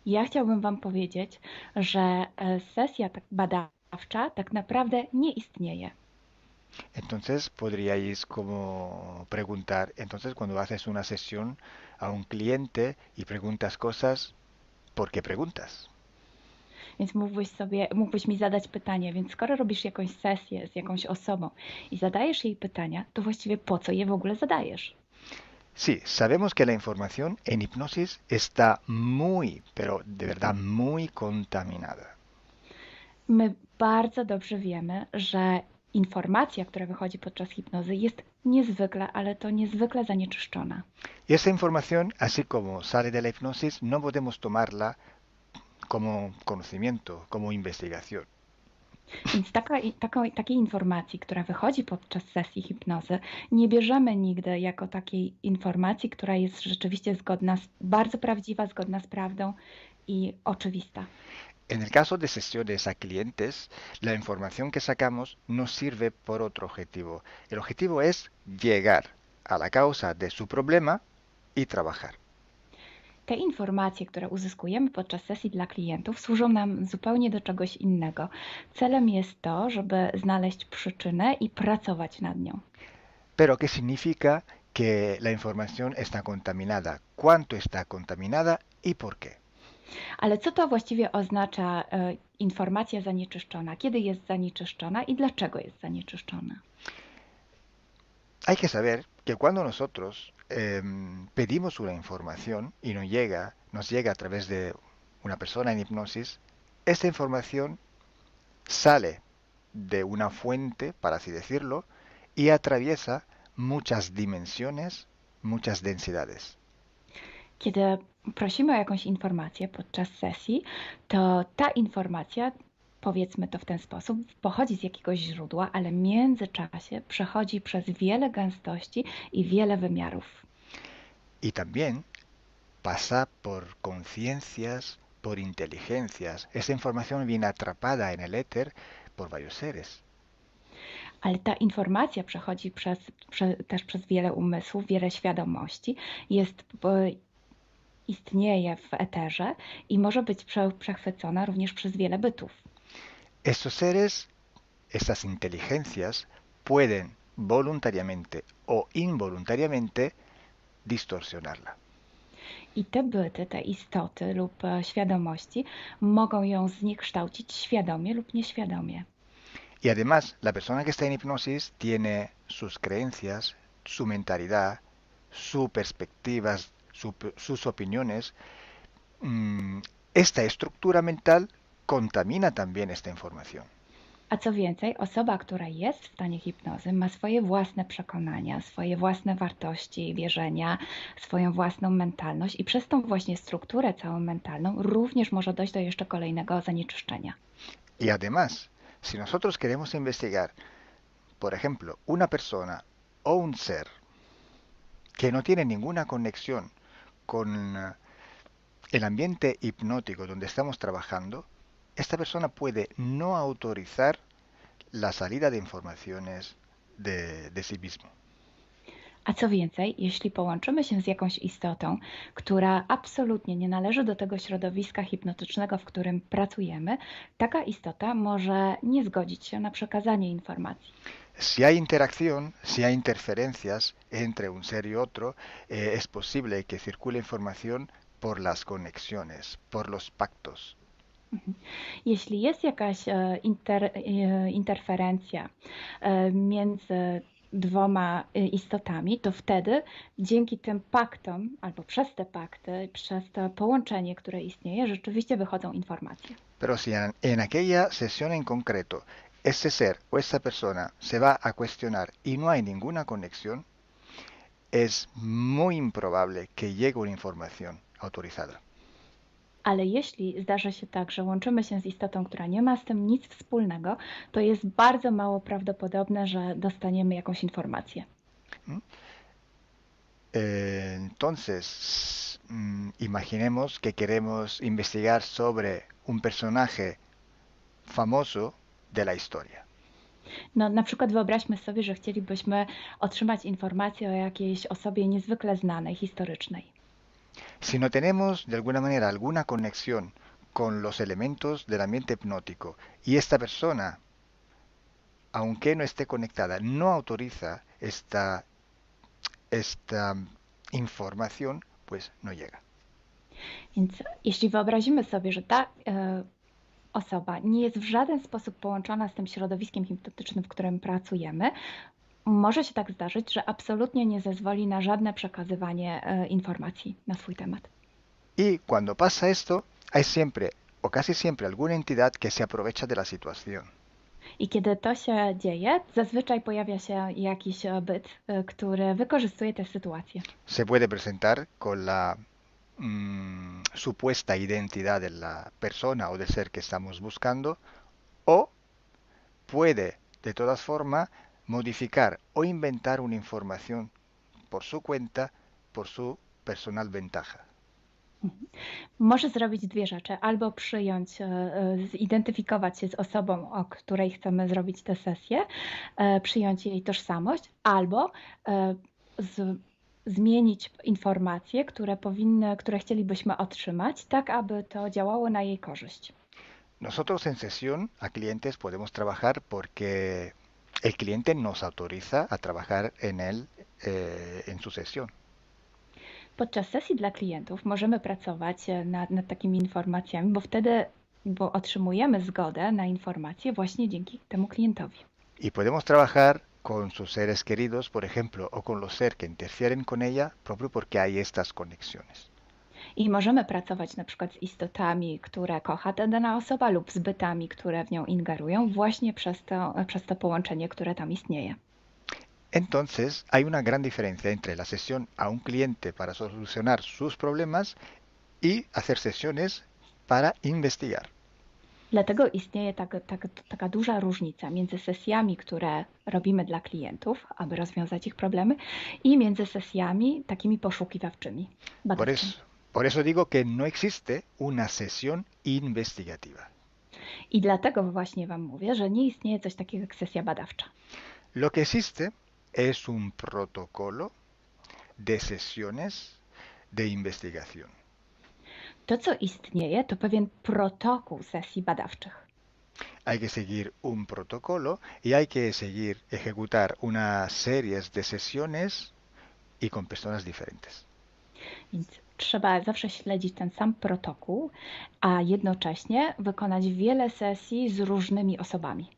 Ja chciałbym Wam powiedzieć, że sesja badawcza tak naprawdę nie istnieje. Entonces podríais como preguntar, entonces cuando haces una sesión a un cliente y preguntas cosas, ¿por qué preguntas? Więc mógłbyś mi zadać pytanie, więc skoro robisz jakąś sesję z jakąś osobą i zadajesz jej pytania, to właściwie po co je w ogóle zadajesz? Sí, sabemos que la información en hipnosis está muy, pero de verdad muy contaminada. My bardzo dobrze wiemy, że informacja, która wychodzi podczas hipnozy jest niezwykle, ale to niezwykle zanieczyszczona. Y esa información, así como sale de la hipnosis, no podemos tomarla como conocimiento, como investigación. Więc takiej informacji, która wychodzi podczas sesji hipnozy, nie bierzemy nigdy jako takiej informacji, która jest rzeczywiście bardzo prawdziwa, zgodna z prawdą i oczywista. En el caso de sesiones a clientes, la información que sacamos nos sirve por otro objetivo. El objetivo es llegar a la causa de su problema y trabajar. Te informacje, które uzyskujemy podczas sesji dla klientów, służą nam zupełnie do czegoś innego. Celem jest to, żeby znaleźć przyczynę i pracować nad nią. Pero ¿qué significa que la información está contaminada? ¿Cuánto está contaminada y por qué? Ale co to właściwie oznacza informacja zanieczyszczona? Kiedy jest zanieczyszczona i dlaczego jest zanieczyszczona? Hay que saber que cuando nosotros pedimos una información y nos llega a través de una persona en hipnosis, esta información sale de una fuente, para así decirlo, y atraviesa muchas dimensiones, muchas densidades. Kiedy prosimy o jakąś informację podczas sesji, to ta informacja, powiedzmy to w ten sposób, pochodzi z jakiegoś źródła, ale w międzyczasie przechodzi przez wiele gęstości i wiele wymiarów. Y también pasa por conciencias, por inteligencias. Esa información viene atrapada en el éter por varios seres. Ale ta informacja przechodzi też przez wiele umysłów, wiele świadomości, istnieje w eterze i może być przechwycona również przez wiele bytów. Estos seres, estas inteligencias, pueden voluntariamente o involuntariamente distorsionarla. I te byty, te istoty lub świadomości mogą ją zniekształcić świadomie lub nieświadomie. Y además, la persona que está en hipnosis tiene sus creencias, su mentalidad, sus perspectivas, sus opiniones. Esta estructura mental contamina también esta información. A co więcej, osoba, która jest w stanie hipnozy, ma swoje własne przekonania, swoje własne wartości i wierzenia, swoją własną mentalność i przez tą właśnie strukturę całą mentalną również może dojść do jeszcze kolejnego zanieczyszczenia. Y además, si nosotros queremos investigar, por ejemplo, una persona o un ser que no tiene ninguna conexión con el ambiente hipnótico donde estamos trabajando, esta persona puede no autorizar la salida de informaciones de sí mismo. A co więcej, jeśli połączymy się z jakąś istotą, która absolutnie nie należy do tego środowiska hipnotycznego, w którym pracujemy, taka istota może nie zgodzić się na przekazanie informacji. Si hay interacción, si hay interferencias entre un ser y otro, es posible que circule información por las conexiones, por los pactos. Jeśli jest jakaś interferencja między dwoma istotami, to wtedy dzięki tym paktom, albo przez te pakty, przez to połączenie, które istnieje, rzeczywiście wychodzą informacje. Pero si en aquella sesión en concreto ese ser o esa persona se va a cuestionar y no hay ninguna conexión, es muy improbable que llegue una información autorizada. Ale jeśli zdarzy się tak, że łączymy się z istotą, która nie ma z tym nic wspólnego, to jest bardzo mało prawdopodobne, że dostaniemy jakąś informację. Entonces, imaginemos que queremos investigar sobre un personaje famoso de la historia. No, na przykład wyobraźmy sobie, że chcielibyśmy otrzymać informację o jakiejś osobie niezwykle znanej, historycznej. Si no tenemos de alguna manera alguna conexión con los elementos del ambiente hipnótico y esta persona, aunque no esté conectada, no autoriza esta información, pues no llega. Więc jeśli wyobrazimy sobie, że ta osoba nie jest w żaden sposób połączona z tym środowiskiem hipnotycznym, w którym pracujemy, może się tak zdarzyć, że absolutnie nie zezwoli na żadne przekazywanie informacji na swój temat. Y cuando pasa esto, hay siempre o casi siempre alguna entidad que se aprovecha de la situación. I kiedy to się dzieje, zazwyczaj pojawia się jakiś byt, który wykorzystuje tę sytuację. Se puede presentar con la supuesta identidad de la persona o del ser que estamos buscando, o puede de todas formas modificar o inventar una información por su cuenta, por su personal ventaja. Może zrobić dwie rzeczy. Albo przyjąć, zidentyfikować się z osobą, o której chcemy zrobić tę sesję, przyjąć jej tożsamość, albo zmienić informacje, które chcielibyśmy otrzymać, tak aby to działało na jej korzyść. Nosotros en sesión a clientes podemos trabajar porque el cliente nos autoriza a trabajar en él en su sesión. Podczas sesji dla klientów możemy pracować nad takimi informacjami, bo otrzymujemy zgodę na informacje właśnie dzięki temu klientowi. Y podemos trabajar con sus seres queridos, por ejemplo, o con los seres que interfieren con ella, propio porque hay estas conexiones. I możemy pracować na przykład z istotami, które kocha ta dana osoba, lub z bytami, które w nią ingerują, właśnie przez to połączenie, które tam istnieje. Entonces, hay una gran diferencia entre la sesión a un cliente para solucionar sus problemas y hacer sesiones para investigar. Dlatego istnieje taka duża różnica między sesjami, które robimy dla klientów, aby rozwiązać ich problemy, i między sesjami takimi poszukiwawczymi, badawczymi. Por eso digo que no existe una sesión investigativa. I dlatego właśnie Wam mówię, że nie istnieje coś takiego jak sesja badawcza. Lo que existe es un protocolo de sesiones de investigación. To, co istnieje, to pewien protokół sesji badawczych. Hay que seguir un protocolo y hay que ejecutar una serie de sesiones y con personas diferentes. Więc trzeba zawsze śledzić ten sam protokół, a jednocześnie wykonać wiele sesji z różnymi osobami.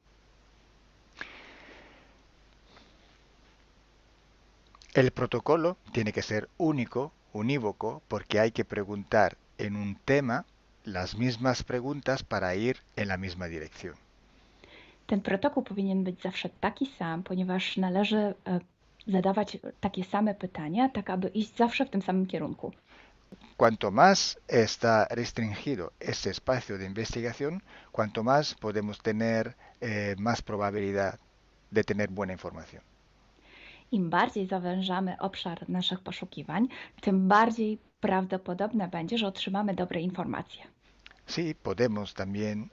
El protocolo tiene que ser único, unívoco, porque hay que preguntar en un tema las mismas preguntas para ir en la misma dirección. Ten protokół powinien być zawsze taki sam, ponieważ należy zadawać takie same pytania, tak aby iść zawsze w tym samym kierunku. Cuanto más está restringido este espacio de investigación, cuanto más podemos tener más probabilidad de tener buena información. Im bardziej zawężamy obszar naszych poszukiwań, tym bardziej prawdopodobne będzie, że otrzymamy dobre informacje. Sí, podemos también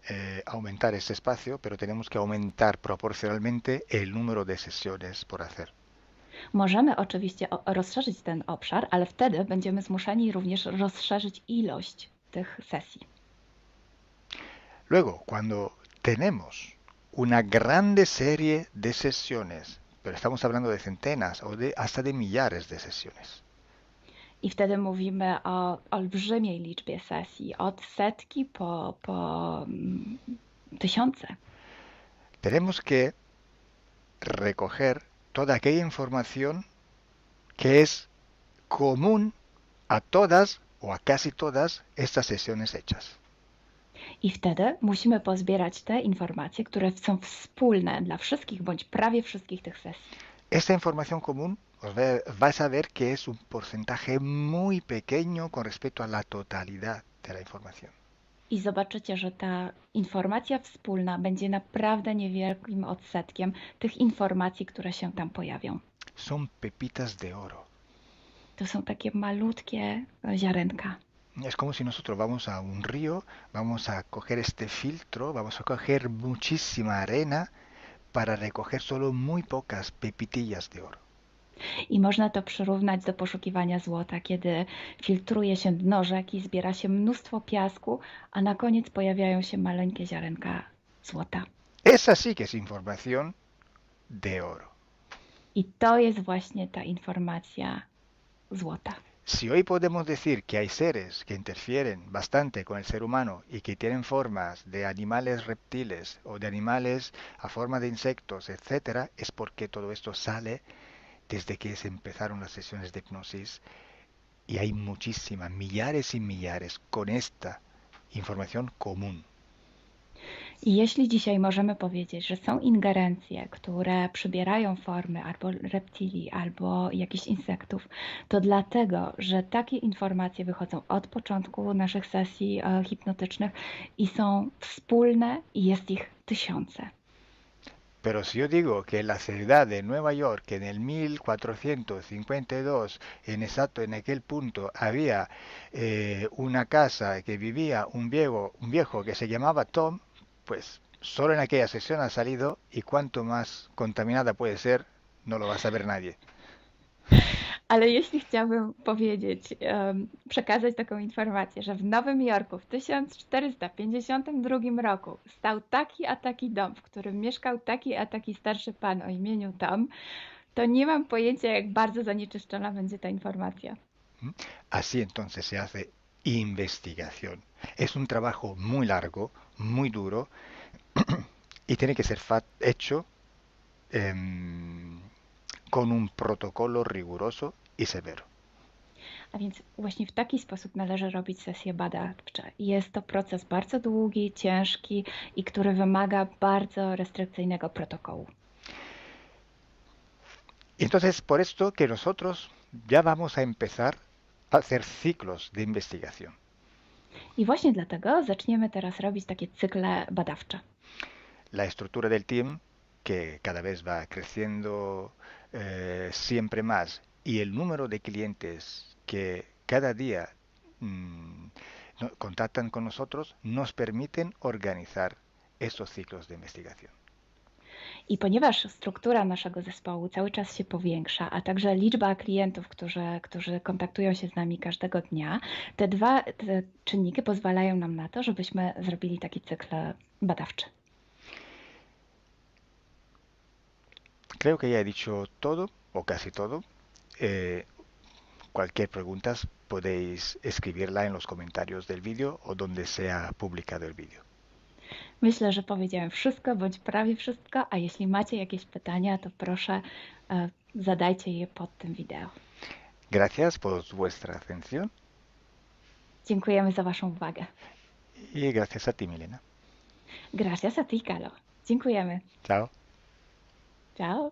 aumentar este espacio, pero tenemos que aumentar proporcionalmente el número de sesiones por hacer. Możemy oczywiście rozszerzyć ten obszar, ale wtedy będziemy zmuszeni również rozszerzyć ilość tych sesji. Luego, cuando tenemos una grande serie de sesiones, pero estamos hablando de centenas o hasta de millares de sesiones. I wtedy mówimy o olbrzymiej liczbie sesji, od setki po tysiące. Tenemos que recoger toda aquella información que es común a todas o a casi todas estas sesiones hechas. I wtedy musimy pozbierać te informacje, które są wspólne dla wszystkich bądź prawie wszystkich tych sesji. Esta información común vais a ver que es un porcentaje muy pequeño con respecto a la totalidad de la información. I zobaczycie, że ta informacja wspólna będzie naprawdę niewielkim odsetkiem tych informacji, które się tam pojawią. Son pepitas de oro. To są takie malutkie ziarenka. Es como si nosotros vamos a un río, vamos a coger este filtro, vamos a coger muchísima arena para recoger solo muy pocas pepitillas de oro. I można to przyrównać do poszukiwania złota, kiedy filtruje się dno rzeki, zbiera się mnóstwo piasku, a na koniec pojawiają się maleńkie ziarenka złota. Esa sí que es información de oro. I to jest właśnie ta informacja złota. Si hoy podemos decir que hay seres que interfieren bastante con el ser humano y que tienen formas de animales reptiles o de animales a forma de insectos, etc., es porque todo esto sale desde que se empezaron las sesiones de hipnosis y hay muchísimas, millares y millares con esta información común. I jeśli dzisiaj możemy powiedzieć, że są ingerencje, które przybierają formy albo reptilii, albo jakichś insektów, to dlatego, że takie informacje wychodzą od początku naszych sesji hipnotycznych i są wspólne i jest ich tysiące. Pero si yo digo que en la ciudad de Nueva York en el 1452, en aquel punto, había una casa que vivía un viejo que se llamaba Tom, pues solo en aquella sesión ha salido y cuanto más contaminada puede ser, no lo va a saber nadie. Ale jeśli chciałbym powiedzieć, przekazać taką informację, że w Nowym Jorku w 1452 roku stał taki a taki dom, w którym mieszkał taki a taki starszy pan o imieniu Tom, to nie mam pojęcia, jak bardzo zanieczyszczona będzie ta informacja. Así entonces se hace investigación. Es un trabajo muy largo, muy duro y tiene que ser hecho con un protocolo riguroso y severo. A więc właśnie w taki sposób należy robić sesje badawcze. Jest to proces bardzo długi, ciężki i który wymaga bardzo restrykcyjnego protokołu. Entonces, por esto que nosotros ya vamos a empezar a hacer ciclos de investigación. I właśnie dlatego zaczniemy teraz robić takie cykle badawcze. La estructura del team, que cada vez va creciendo siempre más, y el número de clientes que cada día contactan con nosotros, nos permiten organizar estos ciclos de investigación. I ponieważ struktura naszego zespołu cały czas się powiększa, a także liczba klientów, którzy kontaktują się z nami każdego dnia, te czynniki pozwalają nam na to, żebyśmy zrobili taki cykl badawczy. Creo que ya he dicho todo, o casi todo. Cualquier pregunta podéis escribirla en los comentarios del vídeo o donde sea publicado el vídeo. Myślę, że powiedziałem wszystko, bądź prawie wszystko, a jeśli macie jakieś pytania, to proszę zadajcie je pod tym wideo. Gracias por vuestra atención. Dziękujemy za waszą uwagę. Y gracias a ti, Milena. Gracias a ti, Kalo. Dziękujemy. Chao. Ciao.